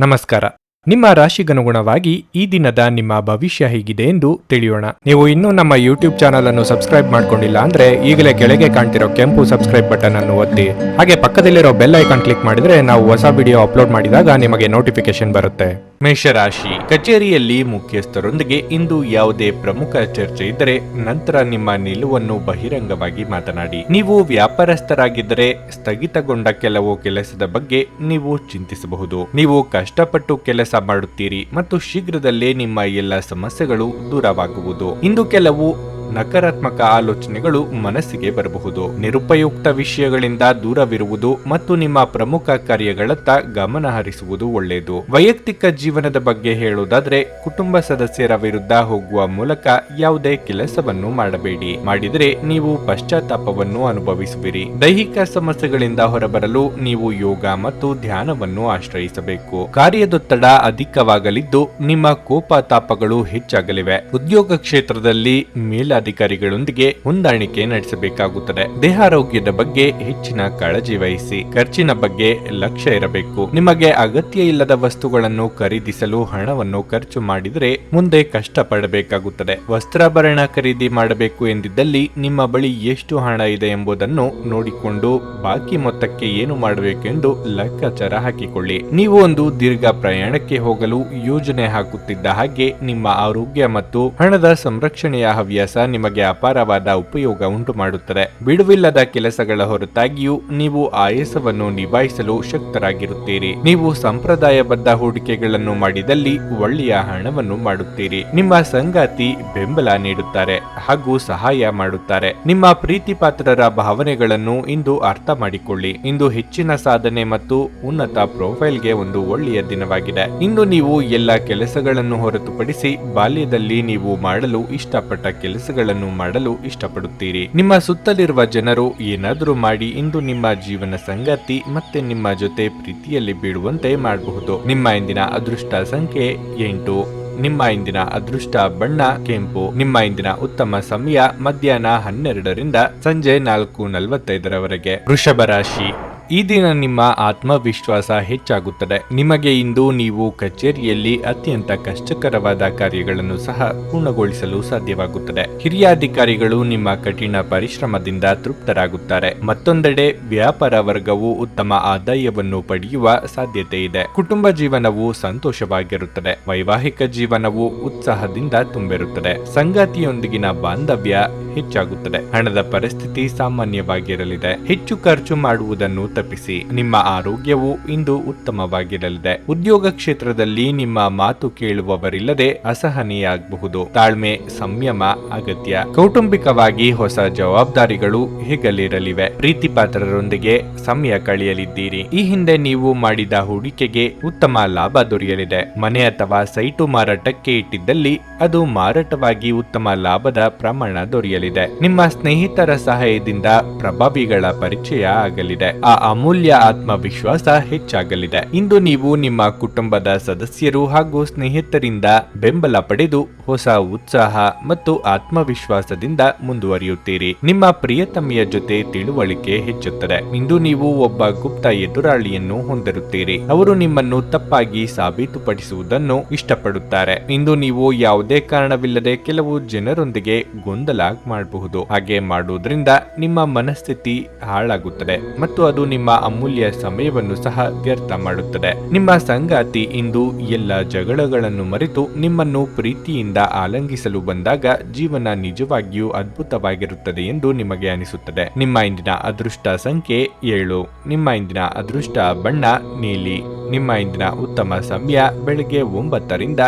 ನಮಸ್ಕಾರ. ನಿಮ್ಮ ರಾಶಿಗನುಗುಣವಾಗಿ ಈ ದಿನದ ನಿಮ್ಮ ಭವಿಷ್ಯ ಹೇಗಿದೆ ಎಂದು ತಿಳಿಯೋಣ. ನೀವು ಇನ್ನೂ ನಮ್ಮ ಯೂಟ್ಯೂಬ್ ಚಾನಲ್ ಅನ್ನು ಸಬ್ಸ್ಕ್ರೈಬ್ ಮಾಡ್ಕೊಂಡಿಲ್ಲ ಅಂದ್ರೆ ಈಗಲೇ ಕೆಳಗೆ ಕಾಣ್ತಿರೋ ಕೆಂಪು ಸಬ್ಸ್ಕ್ರೈಬ್ ಬಟನ್ ಅನ್ನು ಒತ್ತಿ, ಹಾಗೆ ಪಕ್ಕದಲ್ಲಿರೋ ಬೆಲ್ ಐಕಾನ್ ಕ್ಲಿಕ್ ಮಾಡಿದ್ರೆ ನಾವು ಹೊಸ ವಿಡಿಯೋ ಅಪ್ಲೋಡ್ ಮಾಡಿದಾಗ ನಿಮಗೆ ನೋಟಿಫಿಕೇಶನ್ ಬರುತ್ತೆ. ಮೇಷರಾಶಿ, ಕಚೇರಿಯಲ್ಲಿ ಮುಖ್ಯಸ್ಥರೊಂದಿಗೆ ಇಂದು ಯಾವುದೇ ಪ್ರಮುಖ ಚರ್ಚೆ ಇದ್ದರೆ ನಂತರ ನಿಮ್ಮ ನಿಲುವನ್ನು ಬಹಿರಂಗವಾಗಿ ಮಾತನಾಡಿ. ನೀವು ವ್ಯಾಪಾರಸ್ಥರಾಗಿದ್ದರೆ ಸ್ಥಗಿತಗೊಂಡ ಕೆಲವು ಕೆಲಸದ ಬಗ್ಗೆ ನೀವು ಚಿಂತಿಸಬಹುದು. ನೀವು ಕಷ್ಟಪಟ್ಟು ಕೆಲಸ ಮಾಡುತ್ತೀರಿ ಮತ್ತು ಶೀಘ್ರದಲ್ಲೇ ನಿಮ್ಮ ಎಲ್ಲ ಸಮಸ್ಯೆಗಳು ದೂರವಾಗುವುದು. ಇಂದು ಕೆಲವು ನಕಾರಾತ್ಮಕ ಆಲೋಚನೆಗಳು ಮನಸ್ಸಿಗೆ ಬರಬಹುದು. ನಿರುಪಯುಕ್ತ ವಿಷಯಗಳಿಂದ ದೂರವಿರುವುದು ಮತ್ತು ನಿಮ್ಮ ಪ್ರಮುಖ ಕಾರ್ಯಗಳತ್ತ ಗಮನ ಹರಿಸುವುದು ಒಳ್ಳೆಯದು. ವೈಯಕ್ತಿಕ ಜೀವನದ ಬಗ್ಗೆ ಹೇಳುವುದಾದ್ರೆ, ಕುಟುಂಬ ಸದಸ್ಯರ ವಿರುದ್ಧ ಹೋಗುವ ಮೂಲಕ ಯಾವುದೇ ಕೆಲಸವನ್ನು ಮಾಡಬೇಡಿ. ಮಾಡಿದರೆ ನೀವು ಪಶ್ಚಾತ್ತಾಪವನ್ನು ಅನುಭವಿಸುವಿರಿ. ದೈಹಿಕ ಸಮಸ್ಯೆಗಳಿಂದ ಹೊರಬರಲು ನೀವು ಯೋಗ ಮತ್ತು ಧ್ಯಾನವನ್ನು ಆಶ್ರಯಿಸಬೇಕು. ಕಾರ್ಯದೊತ್ತಡ ಅಧಿಕವಾಗಲಿದ್ದು ನಿಮ್ಮ ಕೋಪ ತಾಪಗಳು ಹೆಚ್ಚಾಗಲಿವೆ. ಉದ್ಯೋಗ ಕ್ಷೇತ್ರದಲ್ಲಿ ಮೇಲಾಧಿಕಾರಿಗಳೊಂದಿಗೆ ಹೊಂದಾಣಿಕೆ ನಡೆಸಬೇಕಾಗುತ್ತದೆ. ದೇಹಾರೋಗ್ಯದ ಬಗ್ಗೆ ಹೆಚ್ಚಿನ ಕಾಳಜಿ ವಹಿಸಿ. ಖರ್ಚಿನ ಬಗ್ಗೆ ಲಕ್ಷ್ಯ ಇರಬೇಕು. ನಿಮಗೆ ಅಗತ್ಯ ಇಲ್ಲದ ವಸ್ತುಗಳನ್ನು ಖರೀದಿಸಲು ಹಣವನ್ನು ಖರ್ಚು ಮಾಡಿದರೆ ಮುಂದೆ ಕಷ್ಟಪಡಬೇಕಾಗುತ್ತದೆ. ವಸ್ತ್ರಾಭರಣ ಖರೀದಿ ಮಾಡಬೇಕು ಎಂದಿದ್ದಲ್ಲಿ ನಿಮ್ಮ ಬಳಿ ಎಷ್ಟು ಹಣ ಇದೆ ಎಂಬುದನ್ನು ನೋಡಿಕೊಂಡು ಬಾಕಿ ಮೊತ್ತಕ್ಕೆ ಏನು ಮಾಡಬೇಕು ಎಂದು ಲೆಕ್ಕಾಚಾರ ಹಾಕಿಕೊಳ್ಳಿ. ನೀವು ಒಂದು ದೀರ್ಘ ಪ್ರಯಾಣಕ್ಕೆ ಹೋಗಲು ಯೋಜನೆ ಹಾಕುತ್ತಿದ್ದ ಹಾಗೆ ನಿಮ್ಮ ಆರೋಗ್ಯ ಮತ್ತು ಹಣದ ಸಂರಕ್ಷಣೆಯ ಹವ್ಯಾಸ ನಿಮಗೆ ಅಪಾರವಾದ ಉಪಯೋಗ ಉಂಟು ಮಾಡುತ್ತದೆ. ಬಿಡುವಿಲ್ಲದ ಕೆಲಸಗಳ ಹೊರತಾಗಿಯೂ ನೀವು ಆಯಾಸವನ್ನು ನಿಭಾಯಿಸಲು ಶಕ್ತರಾಗಿರುತ್ತೀರಿ. ನೀವು ಸಂಪ್ರದಾಯಬದ್ಧ ಹೂಡಿಕೆಗಳನ್ನು ಮಾಡಿದಲ್ಲಿ ಒಳ್ಳೆಯ ಹಣವನ್ನು ಮಾಡುತ್ತೀರಿ. ನಿಮ್ಮ ಸಂಗಾತಿ ಬೆಂಬಲ ನೀಡುತ್ತಾರೆ ಹಾಗೂ ಸಹಾಯ ಮಾಡುತ್ತಾರೆ. ನಿಮ್ಮ ಪ್ರೀತಿ ಪಾತ್ರರ ಭಾವನೆಗಳನ್ನು ಇಂದು ಅರ್ಥ ಮಾಡಿಕೊಳ್ಳಿ. ಇಂದು ಹೆಚ್ಚಿನ ಸಾಧನೆ ಮತ್ತು ಉನ್ನತ ಪ್ರೊಫೈಲ್ಗೆ ಒಂದು ಒಳ್ಳೆಯ ದಿನವಾಗಿದೆ. ಇಂದು ನೀವು ಎಲ್ಲ ಕೆಲಸಗಳನ್ನು ಹೊರತುಪಡಿಸಿ ಬಾಲ್ಯದಲ್ಲಿ ನೀವು ಮಾಡಲು ಇಷ್ಟಪಟ್ಟ ಕೆಲಸಗಳನ್ನು ಮಾಡಲು ಇಷ್ಟಪಡುತ್ತೀರಿ. ನಿಮ್ಮ ಸುತ್ತಲಿರುವ ಜನರು ಏನಾದರೂ ಮಾಡಿ ಇಂದು ನಿಮ್ಮ ಜೀವನ ಸಂಗಾತಿ ಮತ್ತೆ ನಿಮ್ಮ ಜೊತೆ ಪ್ರೀತಿಯಲ್ಲಿ ಬೀಳುವಂತೆ ಮಾಡಬಹುದು. ನಿಮ್ಮ ಇಂದಿನ ಅದೃಷ್ಟ ಸಂಖ್ಯೆ 8. ನಿಮ್ಮ ಇಂದಿನ ಅದೃಷ್ಟ ಬಣ್ಣ ಕೆಂಪು. ನಿಮ್ಮ ಇಂದಿನ ಉತ್ತಮ ಸಮಯ ಮಧ್ಯಾಹ್ನ 12ರಿಂದ ಸಂಜೆ 4:45 ವೃಷಭ ರಾಶಿ, ಈ ದಿನ ನಿಮ್ಮ ಆತ್ಮವಿಶ್ವಾಸ ಹೆಚ್ಚಾಗುತ್ತದೆ. ನಿಮಗೆ ಇಂದು ನೀವು ಕಚೇರಿಯಲ್ಲಿ ಅತ್ಯಂತ ಕಷ್ಟಕರವಾದ ಕಾರ್ಯಗಳನ್ನು ಸಹ ಪೂರ್ಣಗೊಳಿಸಲು ಸಾಧ್ಯವಾಗುತ್ತದೆ. ಹಿರಿಯ ಅಧಿಕಾರಿಗಳು ನಿಮ್ಮ ಕಠಿಣ ಪರಿಶ್ರಮದಿಂದ ತೃಪ್ತರಾಗುತ್ತಾರೆ. ಮತ್ತೊಂದೆಡೆ ವ್ಯಾಪಾರ ವರ್ಗವು ಉತ್ತಮ ಆದಾಯವನ್ನು ಪಡೆಯುವ ಸಾಧ್ಯತೆ ಇದೆ. ಕುಟುಂಬ ಜೀವನವು ಸಂತೋಷವಾಗಿರುತ್ತದೆ. ವೈವಾಹಿಕ ಜೀವನವು ಉತ್ಸಾಹದಿಂದ ತುಂಬಿರುತ್ತದೆ. ಸಂಗಾತಿಯೊಂದಿಗಿನ ಬಾಂಧವ್ಯ ಹೆಚ್ಚಾಗುತ್ತದೆ. ಹಣದ ಪರಿಸ್ಥಿತಿ ಸಾಮಾನ್ಯವಾಗಿರಲಿದೆ. ಹೆಚ್ಚು ಖರ್ಚು ಮಾಡುವುದನ್ನು ತಪ್ಪಿಸಿ. ನಿಮ್ಮ ಆರೋಗ್ಯವು ಇಂದು ಉತ್ತಮವಾಗಿರಲಿದೆ. ಉದ್ಯೋಗ ಕ್ಷೇತ್ರದಲ್ಲಿ ನಿಮ್ಮ ಮಾತು ಕೇಳುವವರಿಲ್ಲದೆ ಅಸಹನೆಯಾಗಬಹುದು. ತಾಳ್ಮೆ ಸಂಯಮ ಅಗತ್ಯ. ಕೌಟುಂಬಿಕವಾಗಿ ಹೊಸ ಜವಾಬ್ದಾರಿಗಳು ಹೆಗಲೇರಲಿವೆ. ಪ್ರೀತಿ ಪಾತ್ರರೊಂದಿಗೆ ಸಮಯ ಕಳೆಯಲಿದ್ದೀರಿ. ಈ ಹಿಂದೆ ನೀವು ಮಾಡಿದ ಹೂಡಿಕೆಗೆ ಉತ್ತಮ ಲಾಭ ದೊರೆಯಲಿದೆ. ಮನೆ ಅಥವಾ ಸೈಟು ಮಾರಾಟಕ್ಕೆ ಇಟ್ಟಿದ್ದಲ್ಲಿ ಅದು ಮಾರಾಟವಾಗಿ ಉತ್ತಮ ಲಾಭದ ಪ್ರಮಾಣ ದೊರೆಯಲಿದೆ. ನಿಮ್ಮ ಸ್ನೇಹಿತರ ಸಹಾಯದಿಂದ ಪ್ರಭಾವಿಗಳ ಪರಿಚಯ ಆಗಲಿದೆ. ಆ ಅಮೂಲ್ಯ ಆತ್ಮವಿಶ್ವಾಸ ಹೆಚ್ಚಾಗಲಿದೆ. ಇಂದು ನೀವು ನಿಮ್ಮ ಕುಟುಂಬದ ಸದಸ್ಯರು ಹಾಗೂ ಸ್ನೇಹಿತರಿಂದ ಬೆಂಬಲ ಪಡೆದು ಹೊಸ ಉತ್ಸಾಹ ಮತ್ತು ಆತ್ಮವಿಶ್ವಾಸದಿಂದ ಮುಂದುವರಿಯುತ್ತೀರಿ. ನಿಮ್ಮ ಪ್ರಿಯತಮೆಯ ಜೊತೆ ತಿಳುವಳಿಕೆ ಹೆಚ್ಚುತ್ತದೆ. ಇಂದು ನೀವು ಒಬ್ಬ ಗುಪ್ತ ಎದುರಾಳಿಯನ್ನು ಹೊಂದಿರುತ್ತೀರಿ. ಅವರು ನಿಮ್ಮನ್ನು ತಪ್ಪಾಗಿ ಸಾಬೀತುಪಡಿಸುವುದನ್ನು ಇಷ್ಟಪಡುತ್ತಾರೆ. ಇಂದು ನೀವು ಯಾವುದೇ ಕಾರಣವಿಲ್ಲದೆ ಕೆಲವು ಜನರೊಂದಿಗೆ ಗೊಂದಲ ಮಾಡಬಹುದು. ಹಾಗೆ ಮಾಡುವುದರಿಂದ ನಿಮ್ಮ ಮನಸ್ಥಿತಿ ಹಾಳಾಗುತ್ತದೆ ಮತ್ತು ಅದು ನಿಮ್ಮ ಅಮೂಲ್ಯ ಸಮಯವನ್ನು ಸಹ ವ್ಯರ್ಥ ಮಾಡುತ್ತದೆ. ನಿಮ್ಮ ಸಂಗಾತಿ ಇಂದು ಎಲ್ಲ ಜಗಳಗಳನ್ನು ಮರೆತು ನಿಮ್ಮನ್ನು ಪ್ರೀತಿಯಿಂದ ಆಲಂಗಿಸಲು ಬಂದಾಗ ಜೀವನ ನಿಜವಾಗಿಯೂ ಅದ್ಭುತವಾಗಿರುತ್ತದೆ ಎಂದು ನಿಮಗೆ ಅನಿಸುತ್ತದೆ. ನಿಮ್ಮ ಇಂದಿನ ಅದೃಷ್ಟ ಸಂಖ್ಯೆ 7. ನಿಮ್ಮ ಇಂದಿನ ಅದೃಷ್ಟ ಬಣ್ಣ ನೀಲಿ. ನಿಮ್ಮ ಇಂದಿನ ಉತ್ತಮ ಸಮಯ ಬೆಳಗ್ಗೆ 9ರಿಂದ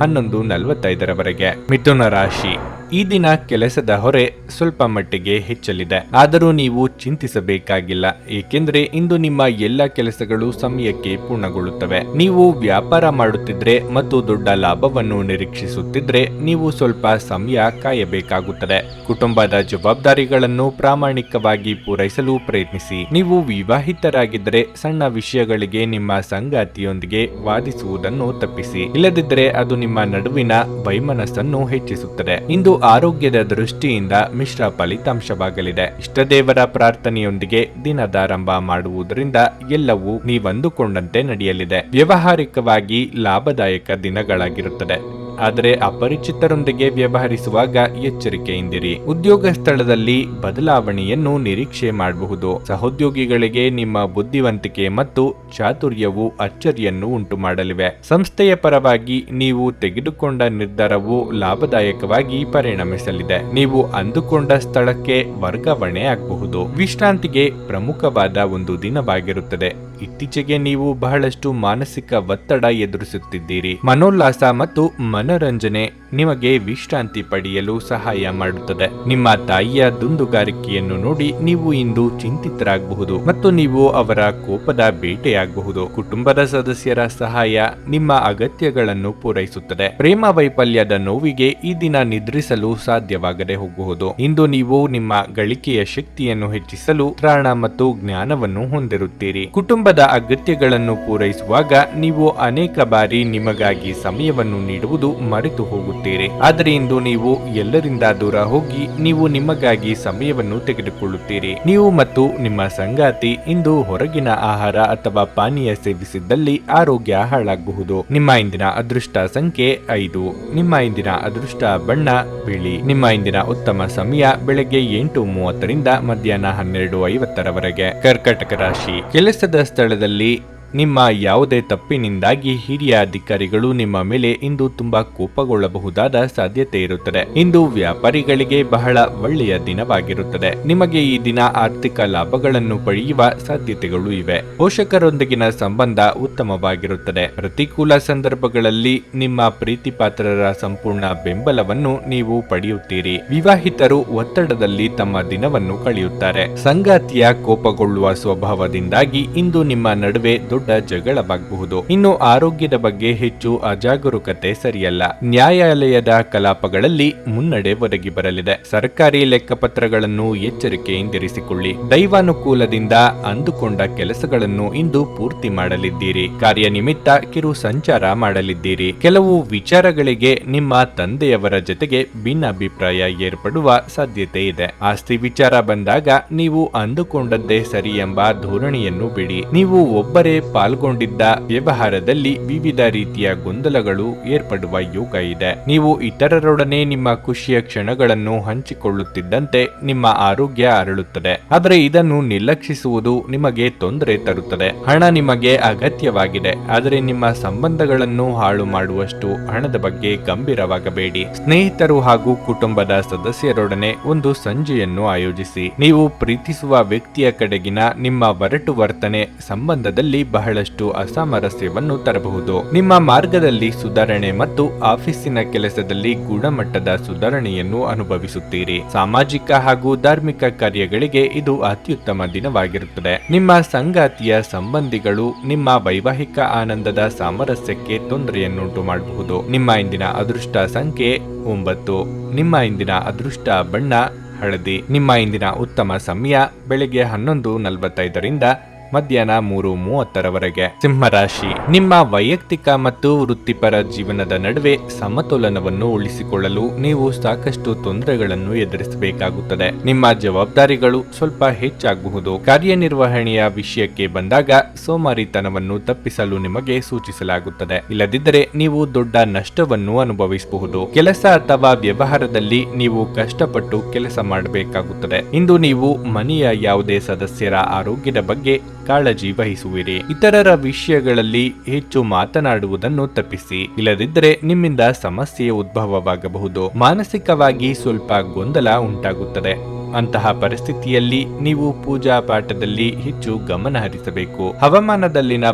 11:45 ಮಿಥುನ ರಾಶಿ, ಈ ದಿನ ಕೆಲಸದ ಹೊರೆ ಸ್ವಲ್ಪ ಮಟ್ಟಿಗೆ ಹೆಚ್ಚಲಿದೆ. ಆದರೂ ನೀವು ಚಿಂತಿಸಬೇಕಾಗಿಲ್ಲ, ಏಕೆಂದರೆ ಇಂದು ನಿಮ್ಮ ಎಲ್ಲ ಕೆಲಸಗಳು ಸಮಯಕ್ಕೆ ಪೂರ್ಣಗೊಳ್ಳುತ್ತವೆ. ನೀವು ವ್ಯಾಪಾರ ಮಾಡುತ್ತಿದ್ರೆ ಮತ್ತು ದೊಡ್ಡ ಲಾಭವನ್ನು ನಿರೀಕ್ಷಿಸುತ್ತಿದ್ರೆ ನೀವು ಸ್ವಲ್ಪ ಸಮಯ ಕಾಯಬೇಕಾಗುತ್ತದೆ. ಕುಟುಂಬದ ಜವಾಬ್ದಾರಿಗಳನ್ನು ಪ್ರಾಮಾಣಿಕವಾಗಿ ಪೂರೈಸಲು ಪ್ರಯತ್ನಿಸಿ. ನೀವು ವಿವಾಹಿತರಾಗಿದ್ದರೆ ಸಣ್ಣ ವಿಷಯಗಳಿಗೆ ನಿಮ್ಮ ಸಂಗಾತಿಯೊಂದಿಗೆ ವಾದಿಸುವುದನ್ನು ತಪ್ಪಿಸಿ. ಇಲ್ಲದಿದ್ದರೆ ಅದು ನಿಮ್ಮ ನಡುವಿನ ವೈಮನಸ್ಸನ್ನು ಹೆಚ್ಚಿಸುತ್ತದೆ. ಇಂದು ಆರೋಗ್ಯದ ದೃಷ್ಟಿಯಿಂದ ಮಿಶ್ರ ಫಲಿತಾಂಶವಾಗಲಿದೆ. ಇಷ್ಟದೇವರ ಪ್ರಾರ್ಥನೆಯೊಂದಿಗೆ ದಿನದಾರಂಭ ಮಾಡುವುದರಿಂದ ಎಲ್ಲವೂ ನೀವಂದುಕೊಂಡಂತೆ ನಡೆಯಲಿದೆ. ವ್ಯಾವಹಾರಿಕವಾಗಿ ಲಾಭದಾಯಕ ದಿನಗಳಾಗಿರುತ್ತದೆ. ಆದರೆ ಅಪರಿಚಿತರೊಂದಿಗೆ ವ್ಯವಹರಿಸುವಾಗ ಎಚ್ಚರಿಕೆಯಿಂದಿರಿ. ಉದ್ಯೋಗ ಸ್ಥಳದಲ್ಲಿ ಬದಲಾವಣೆಯನ್ನು ನಿರೀಕ್ಷೆ ಮಾಡಬಹುದು. ಸಹೋದ್ಯೋಗಿಗಳಿಗೆ ನಿಮ್ಮ ಬುದ್ಧಿವಂತಿಕೆ ಮತ್ತು ಚಾತುರ್ಯವು ಅಚ್ಚರಿಯನ್ನು ಉಂಟು ಮಾಡಲಿವೆ. ಸಂಸ್ಥೆಯ ಪರವಾಗಿ ನೀವು ತೆಗೆದುಕೊಂಡ ನಿರ್ಧಾರವು ಲಾಭದಾಯಕವಾಗಿ ಪರಿಣಮಿಸಲಿದೆ. ನೀವು ಅಂದುಕೊಂಡ ಸ್ಥಳಕ್ಕೆ ವರ್ಗಾವಣೆ ಆಗಬಹುದು. ವಿಶ್ರಾಂತಿಗೆ ಪ್ರಮುಖವಾದ ಒಂದು ದಿನವಾಗಿರುತ್ತದೆ. ಇತ್ತೀಚೆಗೆ ನೀವು ಬಹಳಷ್ಟು ಮಾನಸಿಕ ಒತ್ತಡ ಎದುರಿಸುತ್ತಿದ್ದೀರಿ. ಮನೋಲ್ಲಾಸ ಮತ್ತು ಮನರಂಜನೆ ನಿಮಗೆ ವಿಶ್ರಾಂತಿ ಪಡೆಯಲು ಸಹಾಯ ಮಾಡುತ್ತದೆ. ನಿಮ್ಮ ತಾಯಿಯ ದುಂದುಗಾರಿಕೆಯನ್ನು ನೋಡಿ ನೀವು ಇಂದು ಚಿಂತಿತರಾಗಬಹುದು ಮತ್ತು ನೀವು ಅವರ ಕೋಪದ ಬೇಟೆಯಾಗಬಹುದು. ಕುಟುಂಬದ ಸದಸ್ಯರ ಸಹಾಯ ನಿಮ್ಮ ಅಗತ್ಯಗಳನ್ನು ಪೂರೈಸುತ್ತದೆ. ಪ್ರೇಮ ವೈಫಲ್ಯದ ನೋವಿಗೆ ಈ ದಿನ ನಿದ್ರಿಸಲು ಸಾಧ್ಯವಾಗದೆ ಹೋಗಬಹುದು. ಇಂದು ನೀವು ನಿಮ್ಮ ಗಳಿಕೆಯ ಶಕ್ತಿಯನ್ನು ಹೆಚ್ಚಿಸಲು ತ್ರಾಣ ಮತ್ತು ಜ್ಞಾನವನ್ನು ಹೊಂದಿರುತ್ತೀರಿ. ಕುಟುಂಬದ ಅಗತ್ಯಗಳನ್ನು ಪೂರೈಸುವಾಗ ನೀವು ಅನೇಕ ಬಾರಿ ನಿಮಗಾಗಿ ಸಮಯವನ್ನು ನೀಡುವುದು ಮರೆತು ಹೋಗುತ್ತೀರಿ. ಆದರೆ ಇಂದು ನೀವು ಎಲ್ಲರಿಂದ ದೂರ ಹೋಗಿ ನೀವು ನಿಮಗಾಗಿ ಸಮಯವನ್ನು ತೆಗೆದುಕೊಳ್ಳುತ್ತೀರಿ. ನೀವು ಮತ್ತು ನಿಮ್ಮ ಸಂಗಾತಿ ಇಂದು ಹೊರಗಿನ ಆಹಾರ ಅಥವಾ ಪಾನೀಯ ಸೇವಿಸಿದ್ದಲ್ಲಿ ಆರೋಗ್ಯ ಹಾಳಾಗಬಹುದು. ನಿಮ್ಮ ಇಂದಿನ ಅದೃಷ್ಟ ಸಂಖ್ಯೆ 5. ನಿಮ್ಮ ಇಂದಿನ ಅದೃಷ್ಟ ಬಣ್ಣ ಬಿಳಿ. ನಿಮ್ಮ ಇಂದಿನ ಉತ್ತಮ ಸಮಯ ಬೆಳಗ್ಗೆ 8:30 ರಿಂದ ಮಧ್ಯಾಹ್ನ 12:50 ಕರ್ಕಟಕ ರಾಶಿ. ಕೆಲಸದ ಸ್ಥಳದಲ್ಲಿ ನಿಮ್ಮ ಯಾವುದೇ ತಪ್ಪಿನಿಂದಾಗಿ ಹಿರಿಯ ಅಧಿಕಾರಿಗಳು ನಿಮ್ಮ ಮೇಲೆ ಇಂದು ತುಂಬಾ ಕೋಪಗೊಳ್ಳಬಹುದಾದ ಸಾಧ್ಯತೆ ಇರುತ್ತದೆ. ಇಂದು ವ್ಯಾಪಾರಿಗಳಿಗೆ ಬಹಳ ಒಳ್ಳೆಯ ದಿನವಾಗಿರುತ್ತದೆ. ನಿಮಗೆ ಈ ದಿನ ಆರ್ಥಿಕ ಲಾಭಗಳನ್ನು ಪಡೆಯುವ ಸಾಧ್ಯತೆಗಳು ಇವೆ. ಪೋಷಕರೊಂದಿಗಿನ ಸಂಬಂಧ ಉತ್ತಮವಾಗಿರುತ್ತದೆ. ಪ್ರತಿಕೂಲ ಸಂದರ್ಭಗಳಲ್ಲಿ ನಿಮ್ಮ ಪ್ರೀತಿ ಪಾತ್ರರ ಸಂಪೂರ್ಣ ಬೆಂಬಲವನ್ನು ನೀವು ಪಡೆಯುತ್ತೀರಿ. ವಿವಾಹಿತರು ಒತ್ತಡದಲ್ಲಿ ತಮ್ಮ ದಿನವನ್ನು ಕಳೆಯುತ್ತಾರೆ. ಸಂಗಾತಿಯ ಕೋಪಗೊಳ್ಳುವ ಸ್ವಭಾವದಿಂದಾಗಿ ಇಂದು ನಿಮ್ಮ ನಡುವೆ ದೊಡ್ಡ ಜಗಳವಾಗಬಹುದು. ಇನ್ನು ಆರೋಗ್ಯದ ಬಗ್ಗೆ ಹೆಚ್ಚು ಅಜಾಗರೂಕತೆ ಸರಿಯಲ್ಲ. ನ್ಯಾಯಾಲಯದ ಕಲಾಪಗಳಲ್ಲಿ ಮುನ್ನಡೆ ಒದಗಿ ಬರಲಿದೆ. ಸರ್ಕಾರಿ ಲೆಕ್ಕಪತ್ರಗಳನ್ನು ಎಚ್ಚರಿಕೆಯಿಂದಿರಿಸಿಕೊಳ್ಳಿ. ದೈವಾನುಕೂಲದಿಂದ ಅಂದುಕೊಂಡ ಕೆಲಸಗಳನ್ನು ಇಂದು ಪೂರ್ತಿ ಮಾಡಲಿದ್ದೀರಿ. ಕಾರ್ಯನಿಮಿತ್ತ ಕಿರು ಸಂಚಾರ ಮಾಡಲಿದ್ದೀರಿ. ಕೆಲವು ವಿಚಾರಗಳಿಗೆ ನಿಮ್ಮ ತಂದೆಯವರ ಜೊತೆಗೆ ಭಿನ್ನಾಭಿಪ್ರಾಯ ಏರ್ಪಡುವ ಸಾಧ್ಯತೆ ಇದೆ. ಆಸ್ತಿ ವಿಚಾರ ಬಂದಾಗ ನೀವು ಅಂದುಕೊಂಡದ್ದೇ ಸರಿ ಎಂಬ ಧೋರಣೆಯನ್ನು ಬಿಡಿ. ನೀವು ಒಬ್ಬರೇ ಪಾಲ್ಗೊಂಡಿದ್ದ ವ್ಯವಹಾರದಲ್ಲಿ ವಿವಿಧ ರೀತಿಯ ಗೊಂದಲಗಳು ಏರ್ಪಡುವ ಯೋಗ ಇದೆ. ನೀವು ಇತರರೊಡನೆ ನಿಮ್ಮ ಖುಷಿಯ ಕ್ಷಣಗಳನ್ನು ಹಂಚಿಕೊಳ್ಳುತ್ತಿದ್ದಂತೆ ನಿಮ್ಮ ಆರೋಗ್ಯ ಅರಳುತ್ತದೆ. ಆದರೆ ಇದನ್ನು ನಿರ್ಲಕ್ಷಿಸುವುದು ನಿಮಗೆ ತೊಂದರೆ ತರುತ್ತದೆ. ಹಣ ನಿಮಗೆ ಅಗತ್ಯವಾಗಿದೆ, ಆದರೆ ನಿಮ್ಮ ಸಂಬಂಧಗಳನ್ನು ಹಾಳು ಮಾಡುವಷ್ಟು ಹಣದ ಬಗ್ಗೆ ಗಂಭೀರವಾಗಬೇಡಿ. ಸ್ನೇಹಿತರು ಹಾಗೂ ಕುಟುಂಬದ ಸದಸ್ಯರೊಡನೆ ಒಂದು ಸಂಜೆಯನ್ನು ಆಯೋಜಿಸಿ. ನೀವು ಪ್ರೀತಿಸುವ ವ್ಯಕ್ತಿಯ ಕಡೆಗಿನ ನಿಮ್ಮ ಒರಟು ವರ್ತನೆ ಸಂಬಂಧದಲ್ಲಿ ಬಹಳಷ್ಟು ಅಸಾಮರಸ್ಯವನ್ನು ತರಬಹುದು. ನಿಮ್ಮ ಮಾರ್ಗದಲ್ಲಿ ಸುಧಾರಣೆ ಮತ್ತು ಆಫೀಸಿನ ಕೆಲಸದಲ್ಲಿ ಗುಣಮಟ್ಟದ ಸುಧಾರಣೆಯನ್ನು ಅನುಭವಿಸುತ್ತೀರಿ. ಸಾಮಾಜಿಕ ಹಾಗೂ ಧಾರ್ಮಿಕ ಕಾರ್ಯಗಳಿಗೆ ಇದು ಅತ್ಯುತ್ತಮ ದಿನವಾಗಿರುತ್ತದೆ. ನಿಮ್ಮ ಸಂಗಾತಿಯ ಸಂಬಂಧಿಗಳು ನಿಮ್ಮ ವೈವಾಹಿಕ ಆನಂದದ ಸಾಮರಸ್ಯಕ್ಕೆ ತೊಂದರೆಯನ್ನುಂಟು ಮಾಡಬಹುದು. ನಿಮ್ಮ ಇಂದಿನ ಅದೃಷ್ಟ ಸಂಖ್ಯೆ 9. ನಿಮ್ಮ ಇಂದಿನ ಅದೃಷ್ಟ ಬಣ್ಣ ಹಳದಿ. ನಿಮ್ಮ ಇಂದಿನ ಉತ್ತಮ ಸಮಯ ಬೆಳಗ್ಗೆ 11:45 ರಿಂದ ಮಧ್ಯಾಹ್ನ 3:30 ಸಿಂಹರಾಶಿ. ನಿಮ್ಮ ವೈಯಕ್ತಿಕ ಮತ್ತು ವೃತ್ತಿಪರ ಜೀವನದ ನಡುವೆ ಸಮತೋಲನವನ್ನು ಉಳಿಸಿಕೊಳ್ಳಲು ನೀವು ಸಾಕಷ್ಟು ತೊಂದರೆಗಳನ್ನು ಎದುರಿಸಬೇಕಾಗುತ್ತದೆ. ನಿಮ್ಮ ಜವಾಬ್ದಾರಿಗಳು ಸ್ವಲ್ಪ ಹೆಚ್ಚಾಗಬಹುದು. ಕಾರ್ಯನಿರ್ವಹಣೆಯ ವಿಷಯಕ್ಕೆ ಬಂದಾಗ ಸೋಮಾರಿತನವನ್ನು ತಪ್ಪಿಸಲು ನಿಮಗೆ ಸೂಚಿಸಲಾಗುತ್ತದೆ. ಇಲ್ಲದಿದ್ದರೆ ನೀವು ದೊಡ್ಡ ನಷ್ಟವನ್ನು ಅನುಭವಿಸಬಹುದು. ಕೆಲಸ ಅಥವಾ ವ್ಯವಹಾರದಲ್ಲಿ ನೀವು ಕಷ್ಟಪಟ್ಟು ಕೆಲಸ ಮಾಡಬೇಕಾಗುತ್ತದೆ. ಇಂದು ನೀವು ಮನೆಯ ಯಾವುದೇ ಸದಸ್ಯರ ಆರೋಗ್ಯದ ಬಗ್ಗೆ ಕಾಳಜಿ ವಹಿಸುವಿರಿ. ಇತರರ ವಿಷಯಗಳಲ್ಲಿ ಹೆಚ್ಚು ಮಾತನಾಡುವುದನ್ನು ತಪ್ಪಿಸಿ. ಇಲ್ಲದಿದ್ದರೆ ನಿಮ್ಮಿಂದ ಸಮಸ್ಯೆ ಉದ್ಭವವಾಗಬಹುದು. ಮಾನಸಿಕವಾಗಿ ಸ್ವಲ್ಪ ಗೊಂದಲ ಉಂಟಾಗುತ್ತದೆ. ಅಂತಹ ಪರಿಸ್ಥಿತಿಯಲ್ಲಿ ನೀವು ಪೂಜಾ ಪಾಠದಲ್ಲಿ ಹೆಚ್ಚು ಗಮನ ಹರಿಸಬೇಕು. ಹವಾಮಾನದಲ್ಲಿನ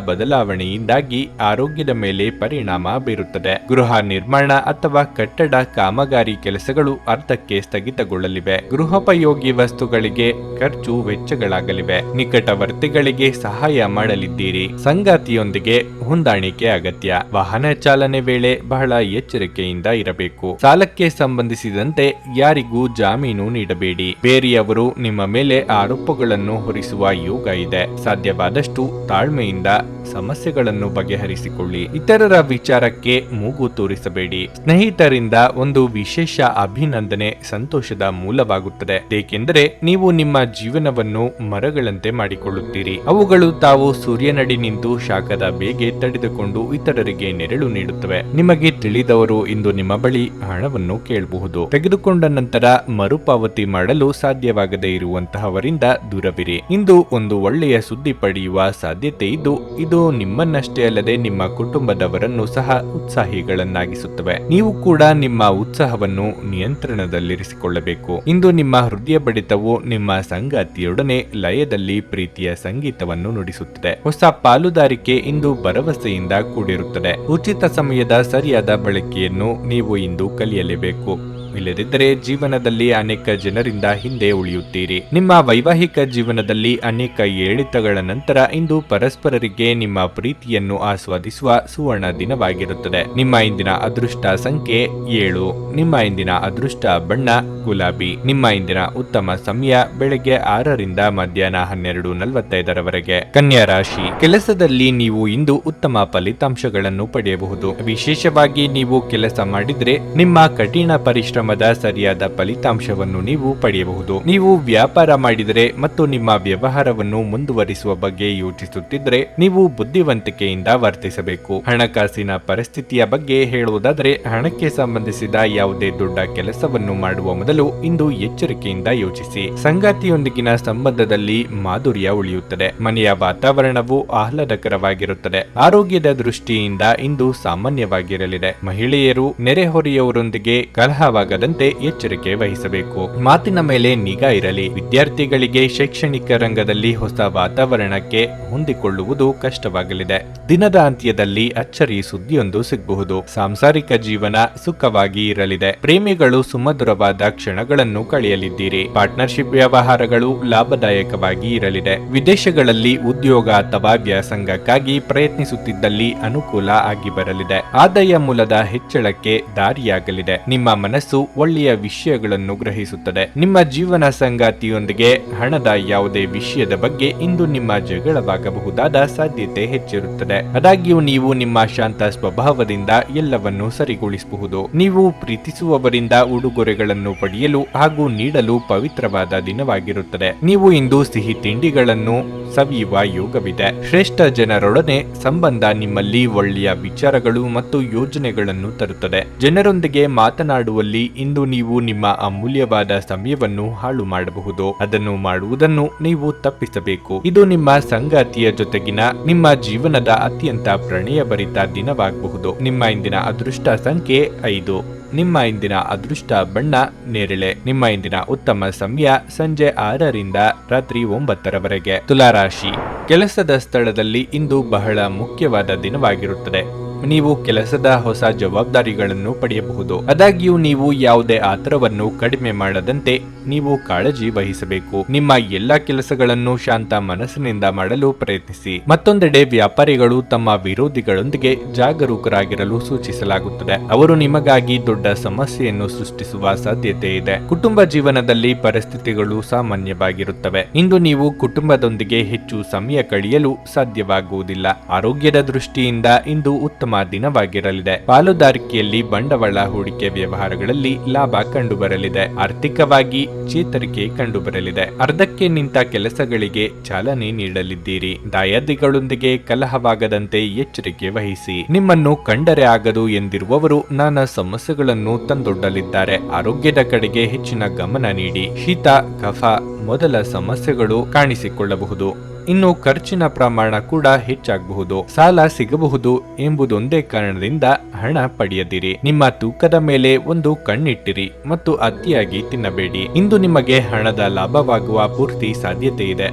ಬದಲಾವಣೆಯಿಂದಾಗಿ ಆರೋಗ್ಯದ ಮೇಲೆ ಪರಿಣಾಮ ಬೀರುತ್ತದೆ. ಗೃಹ ನಿರ್ಮಾಣ ಅಥವಾ ಕಟ್ಟಡ ಕಾಮಗಾರಿ ಕೆಲಸಗಳು ಅರ್ಧಕ್ಕೆ ಸ್ಥಗಿತಗೊಳ್ಳಲಿವೆ. ಗೃಹೋಪಯೋಗಿ ವಸ್ತುಗಳಿಗೆ ಖರ್ಚು ವೆಚ್ಚಗಳಾಗಲಿವೆ. ನಿಕಟವರ್ತಿಗಳಿಗೆ ಸಹಾಯ ಮಾಡಲಿದ್ದೀರಿ. ಸಂಗಾತಿಯೊಂದಿಗೆ ಹೊಂದಾಣಿಕೆ ಅಗತ್ಯ. ವಾಹನ ಚಾಲನೆ ವೇಳೆ ಬಹಳ ಎಚ್ಚರಿಕೆಯಿಂದ ಇರಬೇಕು. ಸಾಲಕ್ಕೆ ಸಂಬಂಧಿಸಿದಂತೆ ಯಾರಿಗೂ ಜಾಮೀನು ನೀಡಬೇಡಿ. ಬೇರೆಯವರು ನಿಮ್ಮ ಮೇಲೆ ಆರೋಪಗಳನ್ನು ಹೊರಿಸುವ ಯೋಗ ಇದೆ. ಸಾಧ್ಯವಾದಷ್ಟು ತಾಳ್ಮೆಯಿಂದ ಸಮಸ್ಯೆಗಳನ್ನು ಬಗೆಹರಿಸಿಕೊಳ್ಳಿ. ಇತರರ ವಿಚಾರಕ್ಕೆ ಮೂಗು ತೂರಿಸಬೇಡಿ. ಸ್ನೇಹಿತರಿಂದ ಒಂದು ವಿಶೇಷ ಅಭಿನಂದನೆ ಸಂತೋಷದ ಮೂಲವಾಗುತ್ತದೆ, ಏಕೆಂದರೆ ನೀವು ನಿಮ್ಮ ಜೀವನವನ್ನು ಮರಗಳಂತೆ ಮಾಡಿಕೊಳ್ಳುತ್ತೀರಿ. ಅವುಗಳು ತಾವು ಸೂರ್ಯನಡಿ ನಿಂತು ಶಾಖದ ಬೇಗೆ ತಡೆದುಕೊಂಡು ಇತರರಿಗೆ ನೆರಳು ನೀಡುತ್ತವೆ. ನಿಮಗೆ ತಿಳಿದವರು ಇಂದು ನಿಮ್ಮ ಬಳಿ ಹಣವನ್ನು ಕೇಳಬಹುದು. ತೆಗೆದುಕೊಂಡ ನಂತರ ಮರುಪಾವತಿ ಮಾಡಲು ಸಾಧ್ಯವಾಗದೇ ಇರುವಂತಹವರಿಂದ ದೂರವಿರಿ. ಇಂದು ಒಂದು ಒಳ್ಳೆಯ ಸುದ್ದಿ ಪಡೆಯುವ ಸಾಧ್ಯತೆ ಇದ್ದು, ಇದು ನಿಮ್ಮನ್ನಷ್ಟೇ ಅಲ್ಲದೆ ನಿಮ್ಮ ಕುಟುಂಬದವರನ್ನು ಸಹ ಉತ್ಸಾಹಿಗಳನ್ನಾಗಿಸುತ್ತವೆ. ನೀವು ಕೂಡ ನಿಮ್ಮ ಉತ್ಸಾಹವನ್ನು ನಿಯಂತ್ರಣದಲ್ಲಿರಿಸಿಕೊಳ್ಳಬೇಕು. ಇಂದು ನಿಮ್ಮ ಹೃದಯ ಬಡಿತವು ನಿಮ್ಮ ಸಂಗಾತಿಯೊಡನೆ ಲಯದಲ್ಲಿ ಪ್ರೀತಿಯ ಸಂಗೀತವನ್ನು ನುಡಿಸುತ್ತದೆ. ಹೊಸ ಪಾಲುದಾರಿಕೆ ಇಂದು ಭರವಸೆಯಿಂದ ಕೂಡಿರುತ್ತದೆ. ಉಚಿತ ಸಮಯದ ಸರಿಯಾದ ಬಳಕೆಯನ್ನು ನೀವು ಇಂದು ಕಲಿಯಲೇಬೇಕು. ಇಲ್ಲದಿದ್ದರೆ ಜೀವನದಲ್ಲಿ ಅನೇಕ ಜನರಿಂದ ಹಿಂದೆ ಉಳಿಯುತ್ತೀರಿ. ನಿಮ್ಮ ವೈವಾಹಿಕ ಜೀವನದಲ್ಲಿ ಅನೇಕ ಏಳಿತಗಳ ನಂತರ ಇಂದು ಪರಸ್ಪರರಿಗೆ ನಿಮ್ಮ ಪ್ರೀತಿಯನ್ನು ಆಸ್ವಾದಿಸುವ ಸುವರ್ಣ ದಿನವಾಗಿರುತ್ತದೆ. ನಿಮ್ಮ ಇಂದಿನ ಅದೃಷ್ಟ ಸಂಖ್ಯೆ 7. ನಿಮ್ಮ ಇಂದಿನ ಅದೃಷ್ಟ ಬಣ್ಣ ಗುಲಾಬಿ. ನಿಮ್ಮ ಇಂದಿನ ಉತ್ತಮ ಸಮಯ ಬೆಳಗ್ಗೆ 6ರಿಂದ ಮಧ್ಯಾಹ್ನ 12:45 ಕನ್ಯಾ ರಾಶಿ. ಕೆಲಸದಲ್ಲಿ ನೀವು ಇಂದು ಉತ್ತಮ ಫಲಿತಾಂಶಗಳನ್ನು ಪಡೆಯಬಹುದು. ವಿಶೇಷವಾಗಿ ನೀವು ಕೆಲಸ ಮಾಡಿದ್ರೆ ನಿಮ್ಮ ಕಠಿಣ ಪರಿಶ್ರಮದ ಸರಿಯಾದ ಫಲಿತಾಂಶವನ್ನು ನೀವು ಪಡೆಯಬಹುದು. ನೀವು ವ್ಯಾಪಾರ ಮಾಡಿದರೆ ಮತ್ತು ನಿಮ್ಮ ವ್ಯವಹಾರವನ್ನು ಮುಂದುವರಿಸುವ ಬಗ್ಗೆ ಯೋಚಿಸುತ್ತಿದ್ರೆ ನೀವು ಬುದ್ಧಿವಂತಿಕೆಯಿಂದ ವರ್ತಿಸಬೇಕು. ಹಣಕಾಸಿನ ಪರಿಸ್ಥಿತಿಯ ಬಗ್ಗೆ ಹೇಳುವುದಾದರೆ, ಹಣಕ್ಕೆ ಸಂಬಂಧಿಸಿದ ಯಾವುದೇ ದೊಡ್ಡ ಕೆಲಸವನ್ನು ಮಾಡುವ ಮೊದಲು ಇಂದು ಎಚ್ಚರಿಕೆಯಿಂದ ಯೋಚಿಸಿ. ಸಂಗಾತಿಯೊಂದಿಗಿನ ಸಂಬಂಧದಲ್ಲಿ ಮಾಧುರ್ಯ ಉಳಿಯುತ್ತದೆ. ಮನೆಯ ವಾತಾವರಣವು ಆಹ್ಲಾದಕರವಾಗಿರುತ್ತದೆ. ಆರೋಗ್ಯದ ದೃಷ್ಟಿಯಿಂದ ಇಂದು ಸಾಮಾನ್ಯವಾಗಿರಲಿದೆ. ಮಹಿಳೆಯರು ನೆರೆಹೊರೆಯವರೊಂದಿಗೆ ಕಲಹವಾಗದಂತೆ ಎಚ್ಚರಿಕೆ ವಹಿಸಬೇಕು. ಮಾತಿನ ಮೇಲೆ ನಿಗಾ ಇರಲಿ. ವಿದ್ಯಾರ್ಥಿಗಳಿಗೆ ಶೈಕ್ಷಣಿಕ ರಂಗದಲ್ಲಿ ಹೊಸ ವಾತಾವರಣಕ್ಕೆ ಹೊಂದಿಕೊಳ್ಳುವುದು ಕಷ್ಟವಾಗಲಿದೆ. ದಿನದ ಅಂತ್ಯದಲ್ಲಿ ಅಚ್ಚರಿ ಸುದ್ದಿಯೊಂದು ಸಿಗಬಹುದು. ಸಾಂಸಾರಿಕ ಜೀವನ ಸುಖವಾಗಿ ಇರಲಿದೆ. ಪ್ರೇಮಿಗಳು ಸುಮಧುರವಾದ ಕ್ಷಣಗಳನ್ನು ಕಳೆಯಲಿದ್ದೀರಿ. ಪಾರ್ಟ್ನರ್ಶಿಪ್ ವ್ಯವಹಾರಗಳು ಲಾಭದಾಯಕವಾಗಿ ಇರಲಿದೆ. ವಿದೇಶಗಳಲ್ಲಿ ಉದ್ಯೋಗ ಅಥವಾ ವ್ಯಾಸಂಗಕ್ಕಾಗಿ ಪ್ರಯತ್ನಿಸುತ್ತಿದ್ದಲ್ಲಿ ಅನುಕೂಲ ಆಗಿ ಬರಲಿದೆ. ಆದಾಯ ಮೂಲದ ಹೆಚ್ಚಳಕ್ಕೆ ದಾರಿಯಾಗಲಿದೆ. ನಿಮ್ಮ ಮನಸ್ಸು ಒಳ್ಳೆಯ ವಿಷಯಗಳನ್ನು ಗ್ರಹಿಸುತ್ತದೆ. ನಿಮ್ಮ ಜೀವನ ಸಂಗಾತಿಯೊಂದಿಗೆ ಹಣದ ಯಾವುದೇ ವಿಷಯದ ಬಗ್ಗೆ ಇಂದು ನಿಮ್ಮ ಜಗಳವಾಗಬಹುದಾದ ಸಾಧ್ಯತೆ ಹೆಚ್ಚಿರುತ್ತದೆ. ಆದಾಗ್ಯೂ ನೀವು ನಿಮ್ಮ ಶಾಂತ ಸ್ವಭಾವದಿಂದ ಎಲ್ಲವನ್ನೂ ಸರಿಗೊಳಿಸಬಹುದು. ನೀವು ಪ್ರೀತಿಸುವವರಿಂದ ಉಡುಗೊರೆಗಳನ್ನು ಪಡೆಯಲು ಹಾಗೂ ನೀಡಲು ಪವಿತ್ರವಾದ ದಿನವಾಗಿರುತ್ತದೆ. ನೀವು ಇಂದು ಸಿಹಿ ತಿಂಡಿಗಳನ್ನು ಸವಿಯುವ ಯೋಗವಿದೆ. ಶ್ರೇಷ್ಠ ಜನರೊಡನೆ ಸಂಬಂಧ ನಿಮ್ಮಲ್ಲಿ ಒಳ್ಳೆಯ ವಿಚಾರಗಳು ಮತ್ತು ಯೋಜನೆಗಳನ್ನು ತರುತ್ತದೆ. ಜನರೊಂದಿಗೆ ಮಾತನಾಡುವಲ್ಲಿ ಇಂದು ನೀವು ನಿಮ್ಮ ಅಮೂಲ್ಯವಾದ ಸಮಯವನ್ನು ಹಾಳು ಮಾಡಬಹುದು. ಅದನ್ನು ಮಾಡುವುದನ್ನು ನೀವು ತಪ್ಪಿಸಬೇಕು. ಇದು ನಿಮ್ಮ ಸಂಗಾತಿಯ ಜೊತೆಗಿನ ನಿಮ್ಮ ಜೀವನದ ಅತ್ಯಂತ ಪ್ರಣಯಭರಿತ ದಿನವಾಗಬಹುದು. ನಿಮ್ಮ ಇಂದಿನ ಅದೃಷ್ಟ ಸಂಖ್ಯೆ 5. ನಿಮ್ಮ ಇಂದಿನ ಅದೃಷ್ಟ ಬಣ್ಣ ನೇರಳೆ. ನಿಮ್ಮ ಇಂದಿನ ಉತ್ತಮ ಸಮಯ ಸಂಜೆ 6ರಿಂದ ರಾತ್ರಿ 9 ತುಲಾರಾಶಿ. ಕೆಲಸದ ಸ್ಥಳದಲ್ಲಿ ಇಂದು ಬಹಳ ಮುಖ್ಯವಾದ ದಿನವಾಗಿರುತ್ತದೆ. ನೀವು ಕೆಲಸದ ಹೊಸ ಜವಾಬ್ದಾರಿಗಳನ್ನು ಪಡೆಯಬಹುದು. ಆದಾಗ್ಯೂ ನೀವು ಯಾವುದೇ ಆತರವನ್ನು ಕಡಿಮೆ ಮಾಡದಂತೆ ನೀವು ಕಾಳಜಿ ವಹಿಸಬೇಕು. ನಿಮ್ಮ ಎಲ್ಲಾ ಕೆಲಸಗಳನ್ನು ಶಾಂತ ಮನಸ್ಸಿನಿಂದ ಮಾಡಲು ಪ್ರಯತ್ನಿಸಿ. ಮತ್ತೊಂದೆಡೆ ವ್ಯಾಪಾರಿಗಳು ತಮ್ಮ ವಿರೋಧಿಗಳೊಂದಿಗೆ ಜಾಗರೂಕರಾಗಿರಲು ಸೂಚಿಸಲಾಗುತ್ತದೆ. ಅವರು ನಿಮಗಾಗಿ ದೊಡ್ಡ ಸಮಸ್ಯೆಯನ್ನು ಸೃಷ್ಟಿಸುವ ಸಾಧ್ಯತೆ ಇದೆ. ಕುಟುಂಬ ಜೀವನದಲ್ಲಿ ಪರಿಸ್ಥಿತಿಗಳು ಸಾಮಾನ್ಯವಾಗಿರುತ್ತವೆ. ಇಂದು ನೀವು ಕುಟುಂಬದೊಂದಿಗೆ ಹೆಚ್ಚು ಸಮಯ ಕಳೆಯಲು ಸಾಧ್ಯವಾಗುವುದಿಲ್ಲ. ಆರೋಗ್ಯದ ದೃಷ್ಟಿಯಿಂದ ಇಂದು ಉತ್ತಮ ದಿನವಾಗಿರಲಿದೆ. ಪಾಲುದಾರಿಕೆಯಲ್ಲಿ ಬಂಡವಾಳ ಹೂಡಿಕೆ ವ್ಯವಹಾರಗಳಲ್ಲಿ ಲಾಭ ಕಂಡುಬರಲಿದೆ. ಆರ್ಥಿಕವಾಗಿ ಚೇತರಿಕೆ ಕಂಡುಬರಲಿದೆ. ಅರ್ಧಕ್ಕೆ ನಿಂತ ಕೆಲಸಗಳಿಗೆ ಚಾಲನೆ ನೀಡಲಿದ್ದೀರಿ. ದಾಯಾದಿಗಳೊಂದಿಗೆ ಕಲಹವಾಗದಂತೆ ಎಚ್ಚರಿಕೆ ವಹಿಸಿ. ನಿಮ್ಮನ್ನು ಕಂಡರೆ ಆಗದು ಎಂದಿರುವವರು ನಾನಾ ಸಮಸ್ಯೆಗಳನ್ನು ತಂದೊಡ್ಡಲಿದ್ದಾರೆ. ಆರೋಗ್ಯದ ಕಡೆಗೆ ಹೆಚ್ಚಿನ ಗಮನ ನೀಡಿ. ಶೀತ, ಕಫ ಮೊದಲ ಸಮಸ್ಯೆಗಳು ಕಾಣಿಸಿಕೊಳ್ಳಬಹುದು. ಇನ್ನು ಖರ್ಚಿನ ಪ್ರಮಾಣ ಕೂಡ ಹೆಚ್ಚಾಗಬಹುದು. ಸಾಲ ಸಿಗಬಹುದು ಎಂಬುದೊಂದೇ ಕಾರಣದಿಂದ ಹಣ ಪಡೆಯದಿರಿ. ನಿಮ್ಮ ತೂಕದ ಮೇಲೆ ಒಂದು ಕಣ್ಣಿಟ್ಟಿರಿ ಮತ್ತು ಅತಿಯಾಗಿ ತಿನ್ನಬೇಡಿ. ಇಂದು ನಿಮಗೆ ಹಣದ ಲಾಭವಾಗುವ ಪೂರ್ತಿ ಸಾಧ್ಯತೆ ಇದೆ.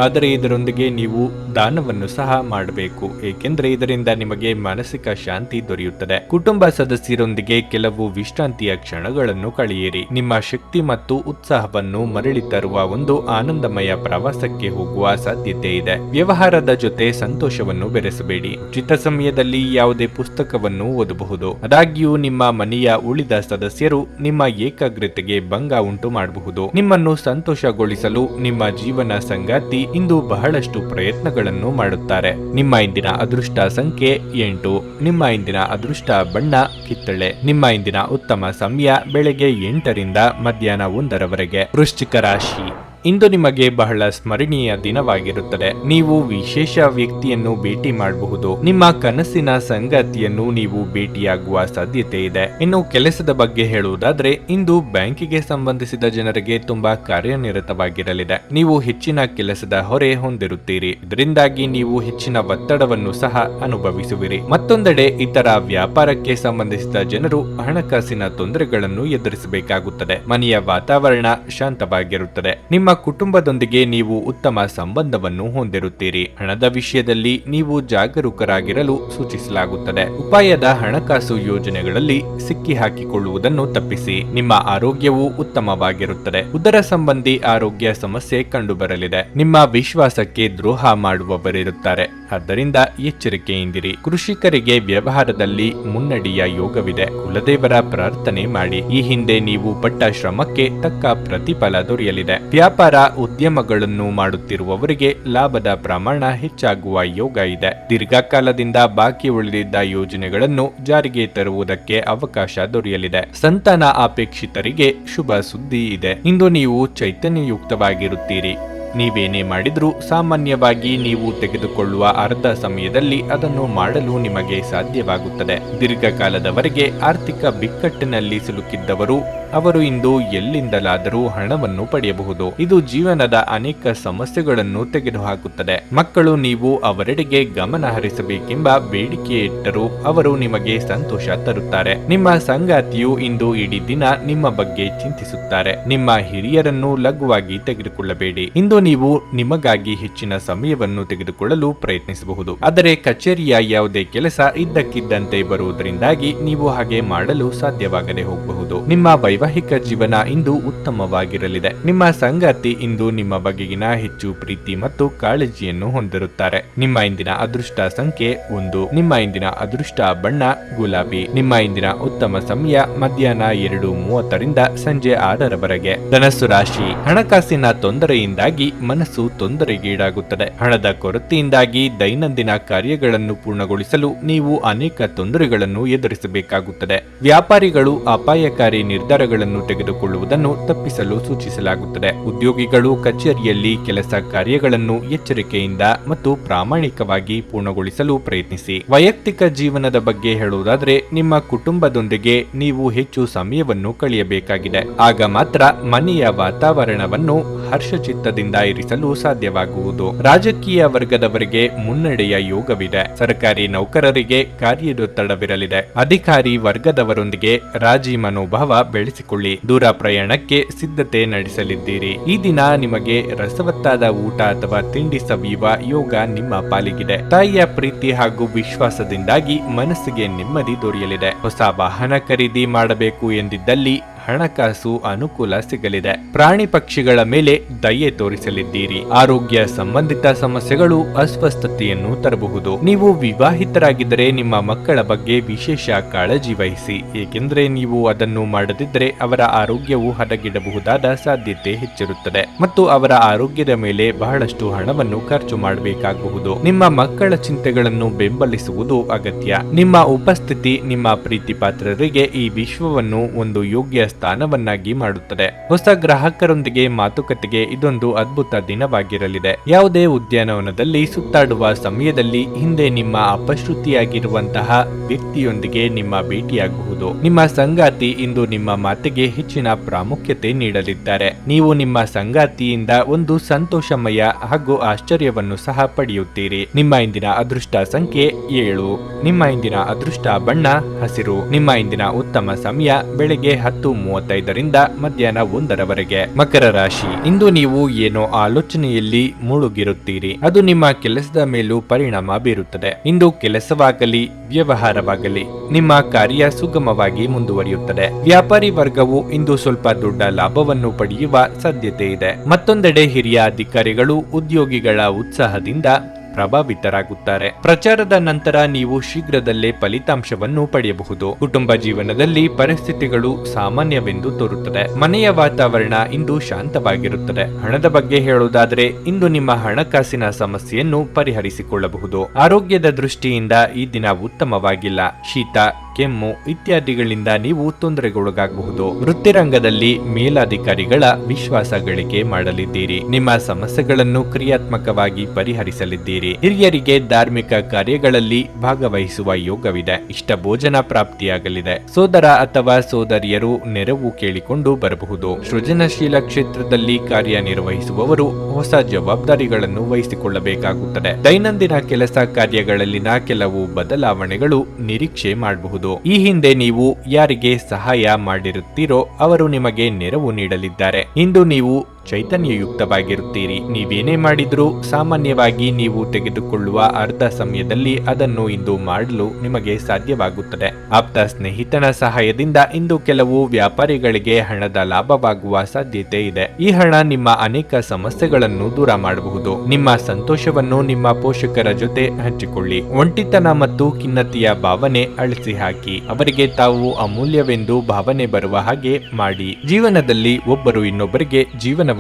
ಆದರೆ ಇದರೊಂದಿಗೆ ನೀವು ದಾನವನ್ನು ಸಹ ಮಾಡಬೇಕು, ಏಕೆಂದರೆ ಇದರಿಂದ ನಿಮಗೆ ಮಾನಸಿಕ ಶಾಂತಿ ದೊರೆಯುತ್ತದೆ. ಕುಟುಂಬ ಸದಸ್ಯರೊಂದಿಗೆ ಕೆಲವು ವಿಶ್ರಾಂತಿಯ ಕ್ಷಣಗಳನ್ನು ಕಳೆಯಿರಿ. ನಿಮ್ಮ ಶಕ್ತಿ ಮತ್ತು ಉತ್ಸಾಹವನ್ನು ಮರಳಿ ತರುವ ಒಂದು ಆನಂದಮಯ ಪ್ರವಾಸಕ್ಕೆ ಹೋಗುವ ಸಾಧ್ಯತೆ ಇದೆ. ವ್ಯವಹಾರದ ಜೊತೆ ಸಂತೋಷವನ್ನು ಬೆರೆಸಬೇಡಿ. ಉಚಿತ ಸಮಯದಲ್ಲಿ ಯಾವುದೇ ಪುಸ್ತಕವನ್ನು ಓದಬಹುದು. ಆದಾಗ್ಯೂ ನಿಮ್ಮ ಮನೆಯ ಉಳಿದ ಸದಸ್ಯರು ನಿಮ್ಮ ಏಕಾಗ್ರತೆಗೆ ಭಂಗ ಉಂಟು ಮಾಡಬಹುದು. ನಿಮ್ಮನ್ನು ಸಂತೋಷಗೊಳಿಸಲು ನಿಮ್ಮ ಜೀವನ ಸಂಗಾತಿ ಇಂದು ಬಹಳಷ್ಟು ಪ್ರಯತ್ನಗಳನ್ನು ಮಾಡುತ್ತಾರೆ. ನಿಮ್ಮ ಇಂದಿನ ಅದೃಷ್ಟ ಸಂಖ್ಯೆ 8. ನಿಮ್ಮ ಇಂದಿನ ಅದೃಷ್ಟ ಬಣ್ಣ ಕಿತ್ತಳೆ. ನಿಮ್ಮ ಇಂದಿನ ಉತ್ತಮ ಸಮಯ ಬೆಳಗ್ಗೆ 8ರಿಂದ ಮಧ್ಯಾಹ್ನ 1ರವರೆಗೆ. ವೃಶ್ಚಿಕ ರಾಶಿ, ಇಂದು ನಿಮಗೆ ಬಹಳ ಸ್ಮರಣೀಯ ದಿನವಾಗಿರುತ್ತದೆ. ನೀವು ವಿಶೇಷ ವ್ಯಕ್ತಿಯನ್ನು ಭೇಟಿ ಮಾಡಬಹುದು. ನಿಮ್ಮ ಕನಸಿನ ಸಂಗಾತಿಯನ್ನು ನೀವು ಭೇಟಿಯಾಗುವ ಸಾಧ್ಯತೆ ಇದೆ. ಇನ್ನು ಕೆಲಸದ ಬಗ್ಗೆ ಹೇಳುವುದಾದ್ರೆ, ಇಂದು ಬ್ಯಾಂಕಿಗೆ ಸಂಬಂಧಿಸಿದ ಜನರಿಗೆ ತುಂಬಾ ಕಾರ್ಯನಿರತವಾಗಿರಲಿದೆ. ನೀವು ಹೆಚ್ಚಿನ ಕೆಲಸದ ಹೊರೆ ಹೊಂದಿರುತ್ತೀರಿ. ಇದರಿಂದಾಗಿ ನೀವು ಹೆಚ್ಚಿನ ಒತ್ತಡವನ್ನು ಸಹ ಅನುಭವಿಸುವಿರಿ. ಮತ್ತೊಂದೆಡೆ ಇತರ ವ್ಯಾಪಾರಕ್ಕೆ ಸಂಬಂಧಿಸಿದ ಜನರು ಹಣಕಾಸಿನ ತೊಂದರೆಗಳನ್ನು ಎದುರಿಸಬೇಕಾಗುತ್ತದೆ. ಮನೆಯ ವಾತಾವರಣ ಶಾಂತವಾಗಿರುತ್ತದೆ. ನಿಮ್ಮ ಕುಟುಂಬದೊಂದಿಗೆ ನೀವು ಉತ್ತಮ ಸಂಬಂಧವನ್ನು ಹೊಂದಿರುತ್ತೀರಿ. ಹಣದ ವಿಷಯದಲ್ಲಿ ನೀವು ಜಾಗರೂಕರಾಗಿರಲು ಸೂಚಿಸಲಾಗುತ್ತದೆ. ಉಪಾಯದ ಹಣಕಾಸು ಯೋಜನೆಗಳಲ್ಲಿ ಸಿಕ್ಕಿ ಹಾಕಿಕೊಳ್ಳುವುದನ್ನು ತಪ್ಪಿಸಿ. ನಿಮ್ಮ ಆರೋಗ್ಯವು ಉತ್ತಮವಾಗಿರುತ್ತದೆ. ಉದರ ಸಂಬಂಧಿ ಆರೋಗ್ಯ ಸಮಸ್ಯೆ ಕಂಡುಬರಲಿದೆ. ನಿಮ್ಮ ವಿಶ್ವಾಸಕ್ಕೆ ದ್ರೋಹ ಮಾಡುವವರಿರುತ್ತಾರೆ. ಆದ್ದರಿಂದ ಎಚ್ಚರಿಕೆಯಿಂದಿರಿ. ಕೃಷಿಕರಿಗೆ ವ್ಯವಹಾರದಲ್ಲಿ ಮುನ್ನಡೆಯ ಯೋಗವಿದೆ. ಕುಲದೇವರ ಪ್ರಾರ್ಥನೆ ಮಾಡಿ. ಈ ಹಿಂದೆ ನೀವು ಪಟ್ಟ ಶ್ರಮಕ್ಕೆ ತಕ್ಕ ಪ್ರತಿಫಲ ದೊರೆಯಲಿದೆ. ವ್ಯಾಪಾರ ಉದ್ಯಮಗಳನ್ನು ಮಾಡುತ್ತಿರುವವರಿಗೆ ಲಾಭದ ಪ್ರಮಾಣ ಹೆಚ್ಚಾಗುವ ಯೋಗ ಇದೆ. ದೀರ್ಘಕಾಲದಿಂದ ಬಾಕಿ ಉಳಿದಿದ್ದ ಯೋಜನೆಗಳನ್ನು ಜಾರಿಗೆ ತರುವುದಕ್ಕೆ ಅವಕಾಶ ದೊರೆಯಲಿದೆ. ಸಂತಾನ ಅಪೇಕ್ಷಿತರಿಗೆ ಶುಭ ಸುದ್ದಿ ಇದೆ. ಇಂದು ನೀವು ಚೈತನ್ಯಯುಕ್ತವಾಗಿರುತ್ತೀರಿ. ನೀವೇನೇ ಮಾಡಿದ್ರೂ ಸಾಮಾನ್ಯವಾಗಿ ನೀವು ತೆಗೆದುಕೊಳ್ಳುವ ಅರ್ಧ ಸಮಯದಲ್ಲಿ ಅದನ್ನು ಮಾಡಲು ನಿಮಗೆ ಸಾಧ್ಯವಾಗುತ್ತದೆ. ದೀರ್ಘಕಾಲದವರೆಗೆ ಆರ್ಥಿಕ ಬಿಕ್ಕಟ್ಟಿನಲ್ಲಿ ಸಿಲುಕಿದ್ದವರು ಅವರು ಇಂದು ಎಲ್ಲಿಂದಲಾದರೂ ಹಣವನ್ನು ಪಡೆಯಬಹುದು. ಇದು ಜೀವನದ ಅನೇಕ ಸಮಸ್ಯೆಗಳನ್ನು ತೆಗೆದುಹಾಕುತ್ತದೆ. ಮಕ್ಕಳು ನೀವು ಅವರೆಡೆಗೆ ಗಮನ ಹರಿಸಬೇಕೆಂಬ ಬೇಡಿಕೆ ಇಟ್ಟರೂ ಅವರು ನಿಮಗೆ ಸಂತೋಷ ತರುತ್ತಾರೆ. ನಿಮ್ಮ ಸಂಗಾತಿಯು ಇಂದು ಇಡೀ ದಿನ ನಿಮ್ಮ ಬಗ್ಗೆ ಚಿಂತಿಸುತ್ತಾರೆ. ನಿಮ್ಮ ಹಿರಿಯರನ್ನು ಲಘುವಾಗಿ ತೆಗೆದುಕೊಳ್ಳಬೇಡಿ. ಇಂದು ನೀವು ನಿಮಗಾಗಿ ಹೆಚ್ಚಿನ ಸಮಯವನ್ನು ತೆಗೆದುಕೊಳ್ಳಲು ಪ್ರಯತ್ನಿಸಬಹುದು. ಆದರೆ ಕಚೇರಿಯ ಯಾವುದೇ ಕೆಲಸ ಇದ್ದಕ್ಕಿದ್ದಂತೆ ಬರುವುದರಿಂದಾಗಿ ನೀವು ಹಾಗೆ ಮಾಡಲು ಸಾಧ್ಯವಾಗದೆ ಹೋಗಬಹುದು. ನಿಮ್ಮ ವೈವಾಹಿಕ ಜೀವನ ಇಂದು ಉತ್ತಮವಾಗಿರಲಿದೆ. ನಿಮ್ಮ ಸಂಗಾತಿ ಇಂದು ನಿಮ್ಮ ಬಗೆಗಿನ ಹೆಚ್ಚು ಪ್ರೀತಿ ಮತ್ತು ಕಾಳಜಿಯನ್ನು ಹೊಂದಿರುತ್ತಾರೆ. ನಿಮ್ಮ ಇಂದಿನ ಅದೃಷ್ಟ ಸಂಖ್ಯೆ 1. ನಿಮ್ಮ ಇಂದಿನ ಅದೃಷ್ಟ ಬಣ್ಣ ಗುಲಾಬಿ. ನಿಮ್ಮ ಇಂದಿನ ಉತ್ತಮ ಸಮಯ ಮಧ್ಯಾಹ್ನ 2:30ರಿಂದ ಸಂಜೆ 6ರವರೆಗೆ. ಧನಸ್ಸು ರಾಶಿ, ಹಣಕಾಸಿನ ತೊಂದರೆಯಿಂದಾಗಿ ಮನಸ್ಸು ತೊಂದರೆಗೀಡಾಗುತ್ತದೆ. ಹಣದ ಕೊರತೆಯಿಂದಾಗಿ ದೈನಂದಿನ ಕಾರ್ಯಗಳನ್ನು ಪೂರ್ಣಗೊಳಿಸಲು ನೀವು ಅನೇಕ ತೊಂದರೆಗಳನ್ನು ಎದುರಿಸಬೇಕಾಗುತ್ತದೆ. ವ್ಯಾಪಾರಿಗಳು ಅಪಾಯಕಾರಿ ನಿರ್ಧಾರಗಳನ್ನು ತೆಗೆದುಕೊಳ್ಳುವುದನ್ನು ತಪ್ಪಿಸಲು ಸೂಚಿಸಲಾಗುತ್ತದೆ. ಉದ್ಯೋಗಿಗಳು ಕಚೇರಿಯಲ್ಲಿ ಕೆಲಸ ಕಾರ್ಯಗಳನ್ನು ಎಚ್ಚರಿಕೆಯಿಂದ ಮತ್ತು ಪ್ರಾಮಾಣಿಕವಾಗಿ ಪೂರ್ಣಗೊಳಿಸಲು ಪ್ರಯತ್ನಿಸಿ. ವೈಯಕ್ತಿಕ ಜೀವನದ ಬಗ್ಗೆ ಹೇಳುವುದಾದರೆ, ನಿಮ್ಮ ಕುಟುಂಬದೊಂದಿಗೆ ನೀವು ಹೆಚ್ಚು ಸಮಯವನ್ನು ಕಳೆಯಬೇಕಾಗಿದೆ. ಆಗ ಮಾತ್ರ ಮನೆಯ ವಾತಾವರಣವನ್ನು ಹರ್ಷಚಿತ್ತದಿಂದ ಇರಿಸಲು ಸಾಧ್ಯವಾಗುವುದು. ರಾಜಕೀಯ ವರ್ಗದವರಿಗೆ ಮುನ್ನಡೆಯ ಯೋಗವಿದೆ. ಸರ್ಕಾರಿ ನೌಕರರಿಗೆ ಕಾರ್ಯದೊತ್ತಡವಿರಲಿದೆ. ಅಧಿಕಾರಿ ವರ್ಗದವರೊಂದಿಗೆ ರಾಜಿ ಮನೋಭಾವ ಬೆಳೆಸಿಕೊಳ್ಳಿ. ದೂರ ಪ್ರಯಾಣಕ್ಕೆ ಸಿದ್ಧತೆ ನಡೆಸಲಿದ್ದೀರಿ. ಈ ದಿನ ನಿಮಗೆ ರಸವತ್ತಾದ ಊಟ ಅಥವಾ ತಿಂಡಿ ಸವಿಯುವ ಯೋಗ ನಿಮ್ಮ ಪಾಲಿಗಿದೆ. ತಾಯಿಯ ಪ್ರೀತಿ ಹಾಗೂ ವಿಶ್ವಾಸದಿಂದಾಗಿ ಮನಸ್ಸಿಗೆ ನೆಮ್ಮದಿ ದೊರೆಯಲಿದೆ. ಹೊಸ ವಾಹನ ಖರೀದಿ ಮಾಡಬೇಕು ಎಂದಿದ್ದಲ್ಲಿ ಹಣಕಾಸು ಅನುಕೂಲ ಸಿಗಲಿದೆ. ಪ್ರಾಣಿ ಪಕ್ಷಿಗಳ ಮೇಲೆ ದಯೆ ತೋರಿಸಲಿದ್ದೀರಿ. ಆರೋಗ್ಯ ಸಂಬಂಧಿತ ಸಮಸ್ಯೆಗಳು ಅಸ್ವಸ್ಥತೆಯನ್ನು ತರಬಹುದು. ನೀವು ವಿವಾಹಿತರಾಗಿದ್ದರೆ ನಿಮ್ಮ ಮಕ್ಕಳ ಬಗ್ಗೆ ವಿಶೇಷ ಕಾಳಜಿ ವಹಿಸಿ, ಏಕೆಂದರೆ ನೀವು ಅದನ್ನು ಮಾಡದಿದ್ದರೆ ಅವರ ಆರೋಗ್ಯವು ಹದಗೆಡಬಹುದಾದ ಸಾಧ್ಯತೆ ಹೆಚ್ಚಿರುತ್ತದೆ ಮತ್ತು ಅವರ ಆರೋಗ್ಯದ ಮೇಲೆ ಬಹಳಷ್ಟು ಹಣವನ್ನು ಖರ್ಚು ಮಾಡಬೇಕಾಗಬಹುದು. ನಿಮ್ಮ ಮಕ್ಕಳ ಚಿಂತೆಗಳನ್ನು ಬೆಂಬಲಿಸುವುದು ಅಗತ್ಯ. ನಿಮ್ಮ ಉಪಸ್ಥಿತಿ ನಿಮ್ಮ ಪ್ರೀತಿ ಪಾತ್ರರಿಗೆ ಈ ವಿಶ್ವವನ್ನು ಒಂದು ಯೋಗ್ಯ ಸ್ಥಾನವನ್ನಾಗಿ ಮಾಡುತ್ತದೆ. ಹೊಸ ಗ್ರಾಹಕರೊಂದಿಗೆ ಮಾತುಕತೆಗೆ ಇದೊಂದು ಅದ್ಭುತ ದಿನವಾಗಿರಲಿದೆ. ಯಾವುದೇ ಉದ್ಯಾನವನದಲ್ಲಿ ಸುತ್ತಾಡುವ ಸಮಯದಲ್ಲಿ ಹಿಂದೆ ನಿಮ್ಮ ಅಪಶ್ರುತಿಯಾಗಿರುವಂತಹ ವ್ಯಕ್ತಿಯೊಂದಿಗೆ ನಿಮ್ಮ ಭೇಟಿಯಾಗಬಹುದು. ನಿಮ್ಮ ಸಂಗಾತಿ ಇಂದು ನಿಮ್ಮ ಮಾತಿಗೆ ಹೆಚ್ಚಿನ ಪ್ರಾಮುಖ್ಯತೆ ನೀಡಲಿದ್ದಾರೆ. ನೀವು ನಿಮ್ಮ ಸಂಗಾತಿಯಿಂದ ಒಂದು ಸಂತೋಷಮಯ ಹಾಗೂ ಆಶ್ಚರ್ಯವನ್ನು ಸಹ ಪಡೆಯುತ್ತೀರಿ. ನಿಮ್ಮ ಇಂದಿನ ಅದೃಷ್ಟ ಸಂಖ್ಯೆ 7. ನಿಮ್ಮ ಇಂದಿನ ಅದೃಷ್ಟ ಬಣ್ಣ ಹಸಿರು. ನಿಮ್ಮ ಇಂದಿನ ಉತ್ತಮ ಸಮಯ ಬೆಳಗ್ಗೆ 10:35ರಿಂದ ಮಧ್ಯಾಹ್ನ 1ರವರೆಗೆ. ಮಕರ ರಾಶಿ, ಇಂದು ನೀವು ಏನೋ ಆಲೋಚನೆಯಲ್ಲಿ ಮುಳುಗಿರುತ್ತೀರಿ. ಅದು ನಿಮ್ಮ ಕೆಲಸದ ಮೇಲೂ ಪರಿಣಾಮ ಬೀರುತ್ತದೆ. ಇಂದು ಕೆಲಸವಾಗಲಿ ವ್ಯವಹಾರವಾಗಲಿ ನಿಮ್ಮ ಕಾರ್ಯ ಸುಗಮವಾಗಿ ಮುಂದುವರಿಯುತ್ತದೆ. ವ್ಯಾಪಾರಿ ವರ್ಗವು ಇಂದು ಸ್ವಲ್ಪ ದೊಡ್ಡ ಲಾಭವನ್ನು ಪಡೆಯುವ ಸಾಧ್ಯತೆ ಇದೆ. ಮತ್ತೊಂದೆಡೆ ಹಿರಿಯ ಅಧಿಕಾರಿಗಳು ಉದ್ಯೋಗಿಗಳ ಉತ್ಸಾಹದಿಂದ ಪ್ರಭಾವಿತರಾಗುತ್ತಾರೆ. ಪ್ರಚಾರದ ನಂತರ ನೀವು ಶೀಘ್ರದಲ್ಲೇ ಫಲಿತಾಂಶವನ್ನು ಪಡೆಯಬಹುದು. ಕುಟುಂಬ ಜೀವನದಲ್ಲಿ ಪರಿಸ್ಥಿತಿಗಳು ಸಾಮಾನ್ಯವೆಂದು ತೋರುತ್ತದೆ. ಮನೆಯ ವಾತಾವರಣ ಇಂದು ಶಾಂತವಾಗಿರುತ್ತದೆ. ಹಣದ ಬಗ್ಗೆ ಹೇಳುವುದಾದರೆ ಇಂದು ನಿಮ್ಮ ಹಣಕಾಸಿನ ಸಮಸ್ಯೆಯನ್ನು ಪರಿಹರಿಸಿಕೊಳ್ಳಬಹುದು. ಆರೋಗ್ಯದ ದೃಷ್ಟಿಯಿಂದ ಈ ದಿನ ಉತ್ತಮವಾಗಿಲ್ಲ. ಶೀತ, ಕೆಮ್ಮು ಇತ್ಯಾದಿಗಳಿಂದ ನೀವು ತೊಂದರೆಗೊಳಗಾಗಬಹುದು. ವೃತ್ತಿರಂಗದಲ್ಲಿ ಮೇಲಾಧಿಕಾರಿಗಳ ವಿಶ್ವಾಸ ಗಳಿಕೆ ಮಾಡಲಿದ್ದೀರಿ. ನಿಮ್ಮ ಸಮಸ್ಯೆಗಳನ್ನು ಕ್ರಿಯಾತ್ಮಕವಾಗಿ ಪರಿಹರಿಸಲಿದ್ದೀರಿ. ಹಿರಿಯರಿಗೆ ಧಾರ್ಮಿಕ ಕಾರ್ಯಗಳಲ್ಲಿ ಭಾಗವಹಿಸುವ ಯೋಗವಿದೆ. ಇಷ್ಟ ಭೋಜನ ಪ್ರಾಪ್ತಿಯಾಗಲಿದೆ. ಸೋದರ ಅಥವಾ ಸೋದರಿಯರು ನೆರವು ಕೇಳಿಕೊಂಡು ಬರಬಹುದು. ಸೃಜನಶೀಲ ಕ್ಷೇತ್ರದಲ್ಲಿ ಕಾರ್ಯನಿರ್ವಹಿಸುವವರು ಹೊಸ ಜವಾಬ್ದಾರಿಗಳನ್ನು ವಹಿಸಿಕೊಳ್ಳಬೇಕಾಗುತ್ತದೆ. ದೈನಂದಿನ ಕೆಲಸ ಕಾರ್ಯಗಳಲ್ಲಿನ ಕೆಲವು ಬದಲಾವಣೆಗಳು ನಿರೀಕ್ಷೆ ಮಾಡಬಹುದು. ಈ ಹಿಂದೆ ನೀವು ಯಾರಿಗೆ ಸಹಾಯ ಮಾಡಿರುತ್ತೀರೋ ಅವರು ನಿಮಗೆ ನೆರವು ನೀಡಲಿದ್ದಾರೆ. ಇಂದು ನೀವು ಚೈತನ್ಯಯುಕ್ತವಾಗಿರುತ್ತೀರಿ. ನೀವೇನೇ ಮಾಡಿದ್ರೂ ಸಾಮಾನ್ಯವಾಗಿ ನೀವು ತೆಗೆದುಕೊಳ್ಳುವ ಅರ್ಧ ಸಮಯದಲ್ಲಿ ಅದನ್ನು ಇಂದು ಮಾಡಲು ನಿಮಗೆ ಸಾಧ್ಯವಾಗುತ್ತದೆ. ಆಪ್ತ ಸ್ನೇಹಿತನ ಸಹಾಯದಿಂದ ಇಂದು ಕೆಲವು ವ್ಯಾಪಾರಿಗಳಿಗೆ ಹಣದ ಲಾಭವಾಗುವ ಸಾಧ್ಯತೆ ಇದೆ. ಈ ಹಣ ನಿಮ್ಮ ಅನೇಕ ಸಮಸ್ಯೆಗಳನ್ನು ದೂರ ಮಾಡಬಹುದು. ನಿಮ್ಮ ಸಂತೋಷವನ್ನು ನಿಮ್ಮ ಪೋಷಕರ ಜೊತೆ ಹಂಚಿಕೊಳ್ಳಿ. ಒಂಟಿತನ ಮತ್ತು ಖಿನ್ನತೆಯ ಭಾವನೆ ಅಳಿಸಿ ಹಾಕಿ. ಅವರಿಗೆ ತಾವು ಅಮೂಲ್ಯವೆಂದು ಭಾವನೆ ಬರುವ ಹಾಗೆ ಮಾಡಿ. ಜೀವನದಲ್ಲಿ ಒಬ್ಬರು ಇನ್ನೊಬ್ಬರಿಗೆ ಜೀವನವನ್ನು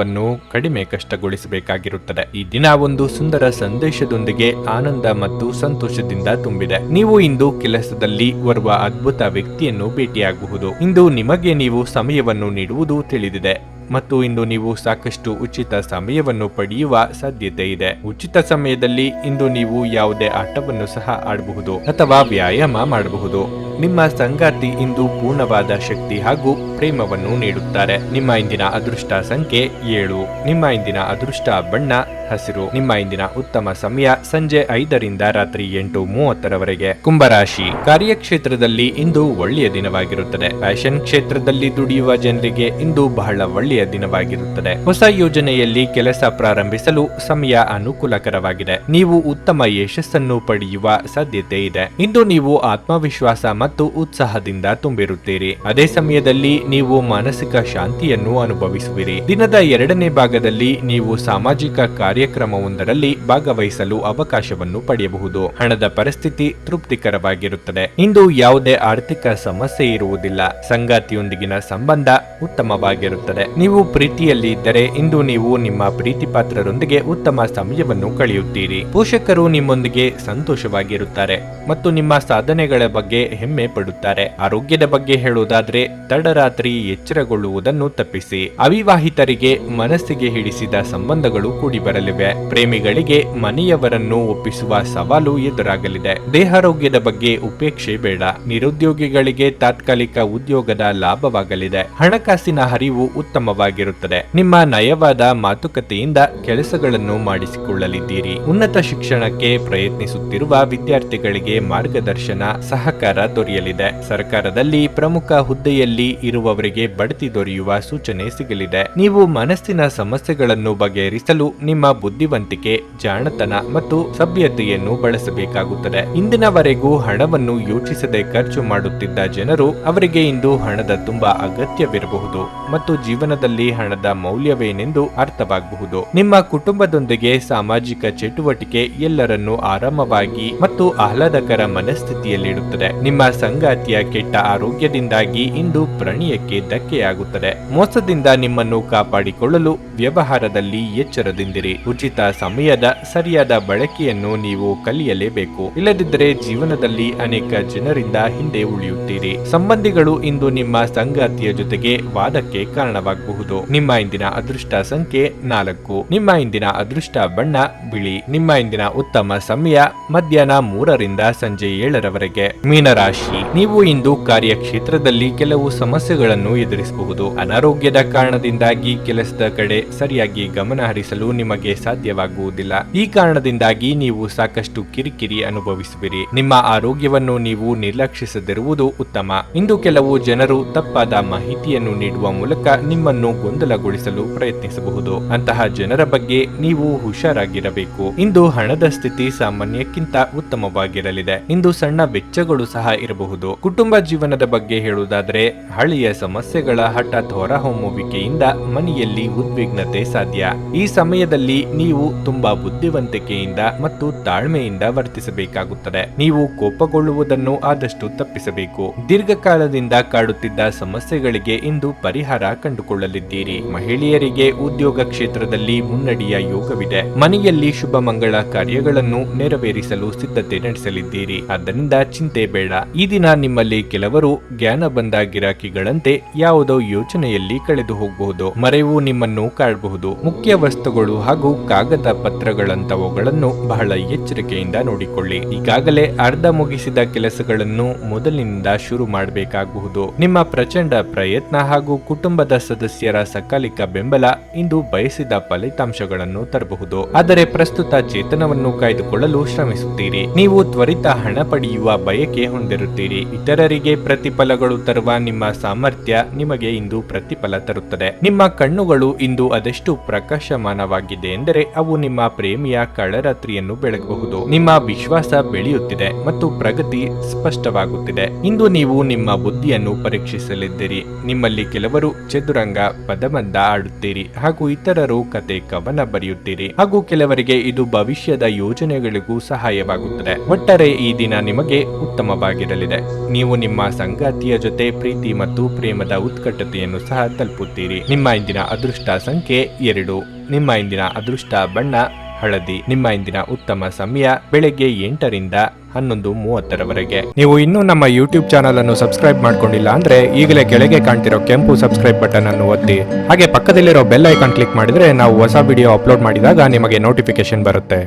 ಕಡಿಮೆ ಕಷ್ಟಗೊಳಿಸಬೇಕಾಗಿರುತ್ತದೆ. ಈ ದಿನ ಒಂದು ಸುಂದರ ಸಂದೇಶದೊಂದಿಗೆ ಆನಂದ ಮತ್ತು ಸಂತೋಷದಿಂದ ತುಂಬಿದೆ. ನೀವು ಇಂದು ಕೆಲಸದಲ್ಲಿ ಓರ್ವ ಅದ್ಭುತ ವ್ಯಕ್ತಿಯನ್ನು ಭೇಟಿಯಾಗಬಹುದು. ಇಂದು ನಿಮಗೆ ನೀವು ಸಮಯವನ್ನು ನೀಡುವುದು ತಿಳಿದಿದೆ ಮತ್ತು ಇಂದು ನೀವು ಸಾಕಷ್ಟು ಉಚಿತ ಸಮಯವನ್ನು ಪಡೆಯುವ ಸಾಧ್ಯತೆ ಇದೆ. ಉಚಿತ ಸಮಯದಲ್ಲಿ ಇಂದು ನೀವು ಯಾವುದೇ ಆಟವನ್ನು ಸಹ ಆಡಬಹುದು ಅಥವಾ ವ್ಯಾಯಾಮ ಮಾಡಬಹುದು. ನಿಮ್ಮ ಸಂಗಾತಿ ಇಂದು ಪೂರ್ಣವಾದ ಶಕ್ತಿ ಹಾಗೂ ಪ್ರೇಮವನ್ನು ನೀಡುತ್ತಾರೆ. ನಿಮ್ಮ ಇಂದಿನ ಅದೃಷ್ಟ ಸಂಖ್ಯೆ 7. ನಿಮ್ಮ ಇಂದಿನ ಅದೃಷ್ಟ ಬಣ್ಣ ಹಸಿರು. ನಿಮ್ಮ ಇಂದಿನ ಉತ್ತಮ ಸಮಯ ಸಂಜೆ 5ರಿಂದ ರಾತ್ರಿ 8:30ರವರೆಗೆ. ಕುಂಭರಾಶಿ, ಕಾರ್ಯಕ್ಷೇತ್ರದಲ್ಲಿ ಇಂದು ಒಳ್ಳೆಯ ದಿನವಾಗಿರುತ್ತದೆ. ಫ್ಯಾಷನ್ ಕ್ಷೇತ್ರದಲ್ಲಿ ದುಡಿಯುವ ಜನರಿಗೆ ಇಂದು ಬಹಳ ಒಳ್ಳೆಯ ದಿನವಾಗಿರುತ್ತದೆ. ಹೊಸ ಯೋಜನೆಯಲ್ಲಿ ಕೆಲಸ ಪ್ರಾರಂಭಿಸಲು ಸಮಯ ಅನುಕೂಲಕರವಾಗಿದೆ. ನೀವು ಉತ್ತಮ ಯಶಸ್ಸನ್ನು ಪಡೆಯುವ ಸಾಧ್ಯತೆ ಇದೆ. ಇಂದು ನೀವು ಆತ್ಮವಿಶ್ವಾಸ ಮತ್ತು ಉತ್ಸಾಹದಿಂದ ತುಂಬಿರುತ್ತೀರಿ. ಅದೇ ಸಮಯದಲ್ಲಿ ನೀವು ಮಾನಸಿಕ ಶಾಂತಿಯನ್ನು ಅನುಭವಿಸುವಿರಿ. ದಿನದ 2ನೇ ಭಾಗದಲ್ಲಿ ನೀವು ಸಾಮಾಜಿಕ ಕಾರ್ಯಕ್ರಮವೊಂದರಲ್ಲಿ ಭಾಗವಹಿಸಲು ಅವಕಾಶವನ್ನು ಪಡೆಯಬಹುದು. ಹಣದ ಪರಿಸ್ಥಿತಿ ತೃಪ್ತಿಕರವಾಗಿರುತ್ತದೆ. ಇಂದು ಯಾವುದೇ ಆರ್ಥಿಕ ಸಮಸ್ಯೆ ಇರುವುದಿಲ್ಲ. ಸಂಗಾತಿಯೊಂದಿಗಿನ ಸಂಬಂಧ ಉತ್ತಮವಾಗಿರುತ್ತದೆ. ನೀವು ಪ್ರೀತಿಯಲ್ಲಿ ಇದ್ದರೆ ಇಂದು ನೀವು ನಿಮ್ಮ ಪ್ರೀತಿ ಪಾತ್ರರೊಂದಿಗೆ ಉತ್ತಮ ಸಮಯವನ್ನು ಕಳೆಯುತ್ತೀರಿ. ಪೋಷಕರು ನಿಮ್ಮೊಂದಿಗೆ ಸಂತೋಷವಾಗಿರುತ್ತಾರೆ ಮತ್ತು ನಿಮ್ಮ ಸಾಧನೆಗಳ ಬಗ್ಗೆ ಹೆಮ್ಮೆ ಪಡುತ್ತಾರೆ. ಆರೋಗ್ಯದ ಬಗ್ಗೆ ಹೇಳುವುದಾದ್ರೆ ತಡರಾತ್ರಿ ಎಚ್ಚರಗೊಳ್ಳುವುದನ್ನು ತಪ್ಪಿಸಿ. ಅವಿವಾಹಿತರಿಗೆ ಮನಸ್ಸಿಗೆ ಹಿಡಿಸಿದ ಸಂಬಂಧಗಳು ಕೂಡಿ ಬರಲಿವೆ. ಪ್ರೇಮಿಗಳಿಗೆ ಮನೆಯವರನ್ನು ಒಪ್ಪಿಸುವ ಸವಾಲು ಎದುರಾಗಲಿದೆ. ದೇಹಾರೋಗ್ಯದ ಬಗ್ಗೆ ಉಪೇಕ್ಷೆ ಬೇಡ. ನಿರುದ್ಯೋಗಿಗಳಿಗೆ ತಾತ್ಕಾಲಿಕ ಉದ್ಯೋಗದ ಲಾಭವಾಗಲಿದೆ. ಹಣಕಾಸಿನ ಹರಿವು ಉತ್ತಮವಾಗಿರುತ್ತದೆ. ನಿಮ್ಮ ನಯವಾದ ಮಾತುಕತೆಯಿಂದ ಕೆಲಸಗಳನ್ನು ಮಾಡಿಸಿಕೊಳ್ಳಲಿದ್ದೀರಿ. ಉನ್ನತ ಶಿಕ್ಷಣಕ್ಕೆ ಪ್ರಯತ್ನಿಸುತ್ತಿರುವ ವಿದ್ಯಾರ್ಥಿಗಳಿಗೆ ಮಾರ್ಗದರ್ಶನ ಸಹಕಾರ ದೊರೆಯಲಿದೆ. ಸರ್ಕಾರದಲ್ಲಿ ಪ್ರಮುಖ ಹುದ್ದೆಯಲ್ಲಿ ಇರುವವರಿಗೆ ಬಡ್ತಿ ದೊರೆಯುವ ಸೂಚನೆ ಸಿಗಲಿದೆ. ನೀವು ಮನಸ್ಸಿನ ಸಮಸ್ಯೆಗಳನ್ನು ಬಗೆಹರಿಸಲು ನಿಮ್ಮ ಬುದ್ಧಿವಂತಿಕೆ, ಜಾಣತನ ಮತ್ತು ಸಭ್ಯತೆಯನ್ನು ಬಳಸಬೇಕಾಗುತ್ತದೆ. ಇಂದಿನವರೆಗೂ ಹಣವನ್ನು ಯೋಚಿಸದೆ ಖರ್ಚು ಮಾಡುತ್ತಿದ್ದ ಜನರು ಅವರಿಗೆ ಇಂದು ಹಣದ ತುಂಬಾ ಅಗತ್ಯವಿರಬಹುದು ಮತ್ತು ಜೀವನದಲ್ಲಿ ಹಣದ ಮೌಲ್ಯವೇನೆಂದು ಅರ್ಥವಾಗಬಹುದು. ನಿಮ್ಮ ಕುಟುಂಬದೊಂದಿಗೆ ಸಾಮಾಜಿಕ ಚಟುವಟಿಕೆ ಎಲ್ಲರನ್ನೂ ಆರಾಮವಾಗಿ ಮತ್ತು ಆಹ್ಲಾದಕರ ಮನಸ್ಥಿತಿಯಲ್ಲಿಡುತ್ತದೆ. ನಿಮ್ಮ ಸಂಗಾತಿಯ ಕೆಟ್ಟ ಆರೋಗ್ಯದಿಂದಾಗಿ ಇಂದು ಪ್ರಣಯಕ್ಕೆ ಧಕ್ಕೆಯಾಗುತ್ತದೆ. ಮೋಸದಿಂದ ನಿಮ್ಮನ್ನು ಕಾಪಾಡಿಕೊಳ್ಳಲು ವ್ಯವಹಾರದಲ್ಲಿ ಎಚ್ಚರದಿಂದಿರಿ. ಉಚಿತ ಸಮಯದ ಸರಿಯಾದ ಬಳಕೆಯನ್ನು ನೀವು ಕಲಿಯಲೇಬೇಕು. ಇಲ್ಲದಿದ್ದರೆ ಜೀವನದಲ್ಲಿ ಅನೇಕ ಜನರಿಂದ ಹಿಂದೆ ಉಳಿಯುತ್ತೀರಿ. ಸಂಬಂಧಿಗಳು ಇಂದು ನಿಮ್ಮ ಸಂಗಾತಿಯ ಜೊತೆಗೆ ವಾದಕ್ಕೆ ಕಾರಣವಾಗಬಹುದು. ನಿಮ್ಮ ಇಂದಿನ ಅದೃಷ್ಟ ಸಂಖ್ಯೆ 4. ನಿಮ್ಮ ಇಂದಿನ ಅದೃಷ್ಟ ಬಣ್ಣ ಬಿಳಿ. ನಿಮ್ಮ ಇಂದಿನ ಉತ್ತಮ ಸಮಯ ಮಧ್ಯಾಹ್ನ 3ರಿಂದ ಸಂಜೆ 7ರವರೆಗೆ. ಮೀನರಾಶಿ, ನೀವು ಇಂದು ಕಾರ್ಯಕ್ಷೇತ್ರದಲ್ಲಿ ಕೆಲವು ಸಮಸ್ಯೆಗಳನ್ನು ಎದುರಿಸಬಹುದು. ಅನಾರೋಗ್ಯದ ಕಾರಣದಿಂದಾಗಿ ಕೆಲಸದ ಕಡೆ ಸರಿಯಾಗಿ ಗಮನ ಹರಿಸಲು ನಿಮಗೆ ಸಾಧ್ಯವಾಗುವುದಿಲ್ಲ. ಈ ಕಾರಣದಿಂದಾಗಿ ನೀವು ಸಾಕಷ್ಟು ಕಿರಿಕಿರಿ ಅನುಭವಿಸುವಿರಿ. ನಿಮ್ಮ ಆರೋಗ್ಯವನ್ನು ನೀವು ನಿರ್ಲಕ್ಷಿಸದಿರುವುದು ಉತ್ತಮ. ಇಂದು ಕೆಲವು ಜನರು ತಪ್ಪಾದ ಮಾಹಿತಿಯನ್ನು ನೀಡುವ ಮೂಲಕ ನಿಮ್ಮನ್ನು ಗೊಂದಲಗೊಳಿಸಲು ಪ್ರಯತ್ನಿಸಬಹುದು. ಅಂತಹ ಜನರ ಬಗ್ಗೆ ನೀವು ಹುಷಾರಾಗಿರಬೇಕು. ಇಂದು ಹಣದ ಸ್ಥಿತಿ ಸಾಮಾನ್ಯಕ್ಕಿಂತ ಉತ್ತಮವಾಗಿರಲಿದೆ. ಇಂದು ಸಣ್ಣ ವೆಚ್ಚಗಳು ಸಹ ಇರಬಹುದು. ಕುಟುಂಬ ಜೀವನದ ಬಗ್ಗೆ ಹೇಳುವುದಾದರೆ ಹಳೆಯ ರೀತಿಯ ಸಮಸ್ಯೆಗಳ ಹಠಾತ್ ಹೊರಹೊಮ್ಮುವಿಕೆಯಿಂದ ಮನೆಯಲ್ಲಿ ಉದ್ವಿಗ್ನತೆ ಸಾಧ್ಯ. ಈ ಸಮಯದಲ್ಲಿ ನೀವು ತುಂಬಾ ಬುದ್ಧಿವಂತಿಕೆಯಿಂದ ಮತ್ತು ತಾಳ್ಮೆಯಿಂದ ವರ್ತಿಸಬೇಕಾಗುತ್ತದೆ. ನೀವು ಕೋಪಗೊಳ್ಳುವುದನ್ನು ಆದಷ್ಟು ತಪ್ಪಿಸಬೇಕು. ದೀರ್ಘಕಾಲದಿಂದ ಕಾಡುತ್ತಿದ್ದ ಸಮಸ್ಯೆಗಳಿಗೆ ಇಂದು ಪರಿಹಾರ ಕಂಡುಕೊಳ್ಳಲಿದ್ದೀರಿ. ಮಹಿಳೆಯರಿಗೆ ಉದ್ಯೋಗ ಕ್ಷೇತ್ರದಲ್ಲಿ ಮುನ್ನಡೆಯ ಯೋಗವಿದೆ. ಮನೆಯಲ್ಲಿ ಶುಭ ಮಂಗಳ ಕಾರ್ಯಗಳನ್ನು ನೆರವೇರಿಸಲು ಸಿದ್ಧತೆ ನಡೆಸಲಿದ್ದೀರಿ. ಆದ್ದರಿಂದ ಚಿಂತೆ ಬೇಡ. ಈ ದಿನ ನಿಮ್ಮಲ್ಲಿ ಕೆಲವರು ಜ್ಞಾನ ಬಂದ ಗಿರಾಕಿಗಳಂತೆ ಯಾವುದೋ ಯೋಚನೆಯಲ್ಲಿ ಕಳೆದು ಹೋಗಬಹುದು. ಮರೆವು ನಿಮ್ಮನ್ನು ಕಾಡಬಹುದು. ಮುಖ್ಯ ವಸ್ತುಗಳು ಹಾಗೂ ಕಾಗದ ಪತ್ರಗಳಂತವುಗಳನ್ನು ಬಹಳ ಎಚ್ಚರಿಕೆಯಿಂದ ನೋಡಿಕೊಳ್ಳಿ. ಈಗಾಗಲೇ ಅರ್ಧ ಮುಗಿಸಿದ ಕೆಲಸಗಳನ್ನು ಮೊದಲಿನಿಂದ ಶುರು ಮಾಡಬೇಕಾಗಬಹುದು. ನಿಮ್ಮ ಪ್ರಚಂಡ ಪ್ರಯತ್ನ ಹಾಗೂ ಕುಟುಂಬದ ಸದಸ್ಯರ ಸಕಾಲಿಕ ಬೆಂಬಲ ಇಂದು ಬಯಸಿದ ಫಲಿತಾಂಶಗಳನ್ನು ತರಬಹುದು. ಆದರೆ ಪ್ರಸ್ತುತ ಚೇತನವನ್ನು ಕಾಯ್ದುಕೊಳ್ಳಲು ಶ್ರಮಿಸುತ್ತೀರಿ. ನೀವು ತ್ವರಿತ ಹಣ ಪಡೆಯುವ ಬಯಕೆ ಹೊಂದಿರುತ್ತೀರಿ. ಇತರರಿಗೆ ಪ್ರತಿಫಲಗಳು ತರುವ ನಿಮ್ಮ ಸಾಮರ್ಥ್ಯ ನಿಮಗೆ ಇಂದು ಪ್ರತಿಫಲ ತರುತ್ತದೆ. ನಿಮ್ಮ ಕಣ್ಣುಗಳು ಇಂದು ಅದೆಷ್ಟು ಪ್ರಕಾಶಮಾನವಾಗಿದೆ ಎಂದರೆ ಅವು ನಿಮ್ಮ ಪ್ರೇಮಿಯ ಕಳರಾತ್ರಿಯನ್ನು ಬೆಳಗಬಹುದು. ನಿಮ್ಮ ವಿಶ್ವಾಸ ಬೆಳೆಯುತ್ತಿದೆ ಮತ್ತು ಪ್ರಗತಿ ಸ್ಪಷ್ಟವಾಗುತ್ತಿದೆ. ಇಂದು ನೀವು ನಿಮ್ಮ ಬುದ್ಧಿಯನ್ನು ಪರೀಕ್ಷಿಸಲಿದ್ದೀರಿ. ನಿಮ್ಮಲ್ಲಿ ಕೆಲವರು ಚದುರಂಗ ಪದಬಂಧ ಆಡುತ್ತೀರಿ ಹಾಗೂ ಇತರರು ಕತೆ ಕವನ ಬರೆಯುತ್ತೀರಿ ಹಾಗೂ ಕೆಲವರಿಗೆ ಇದು ಭವಿಷ್ಯದ ಯೋಜನೆಗಳಿಗೂ ಸಹಾಯವಾಗುತ್ತದೆ. ಒಟ್ಟಾರೆ ಈ ದಿನ ನಿಮಗೆ ಉತ್ತಮವಾಗಿರಲಿದೆ. ನೀವು ನಿಮ್ಮ ಸಂಗಾತಿಯ ಜೊತೆ ಪ್ರೀತಿ ಮತ್ತು ಪ್ರೇಮದ ಉತ್ಕಟತೆಯನ್ನು ಸಹ ತಲುಪುತ್ತೀರಿ. ನಿಮ್ಮ ಇಂದಿನ ಅದೃಷ್ಟ ಸಂಖ್ಯೆ 2. ನಿಮ್ಮ ಇಂದಿನ ಅದೃಷ್ಟ ಬಣ್ಣ ಹಳದಿ. ನಿಮ್ಮ ಇಂದಿನ ಉತ್ತಮ ಸಮಯ ಬೆಳಗ್ಗೆ 8 ರಿಂದ 11:30 ನೀವು ಇನ್ನೂ ನಮ್ಮ ಯೂಟ್ಯೂಬ್ ಚಾನಲ್ ಅನ್ನು ಸಬ್ಸ್ಕ್ರೈಬ್ ಮಾಡ್ಕೊಂಡಿಲ್ಲ ಅಂದ್ರೆ ಈಗಲೇ ಕೆಳಗೆ ಕಾಣ್ತಿರೋ ಕೆಂಪು ಸಬ್ಸ್ಕ್ರೈಬ್ ಬಟನ್ ಅನ್ನು ಒತ್ತಿ. ಹಾಗೆ ಪಕ್ಕದಲ್ಲಿರೋ ಬೆಲ್ ಐಕಾನ್ ಕ್ಲಿಕ್ ಮಾಡಿದ್ರೆ ನಾವು ಹೊಸ ವಿಡಿಯೋ ಅಪ್ಲೋಡ್ ಮಾಡಿದಾಗ ನಿಮಗೆ ನೋಟಿಫಿಕೇಶನ್ ಬರುತ್ತೆ.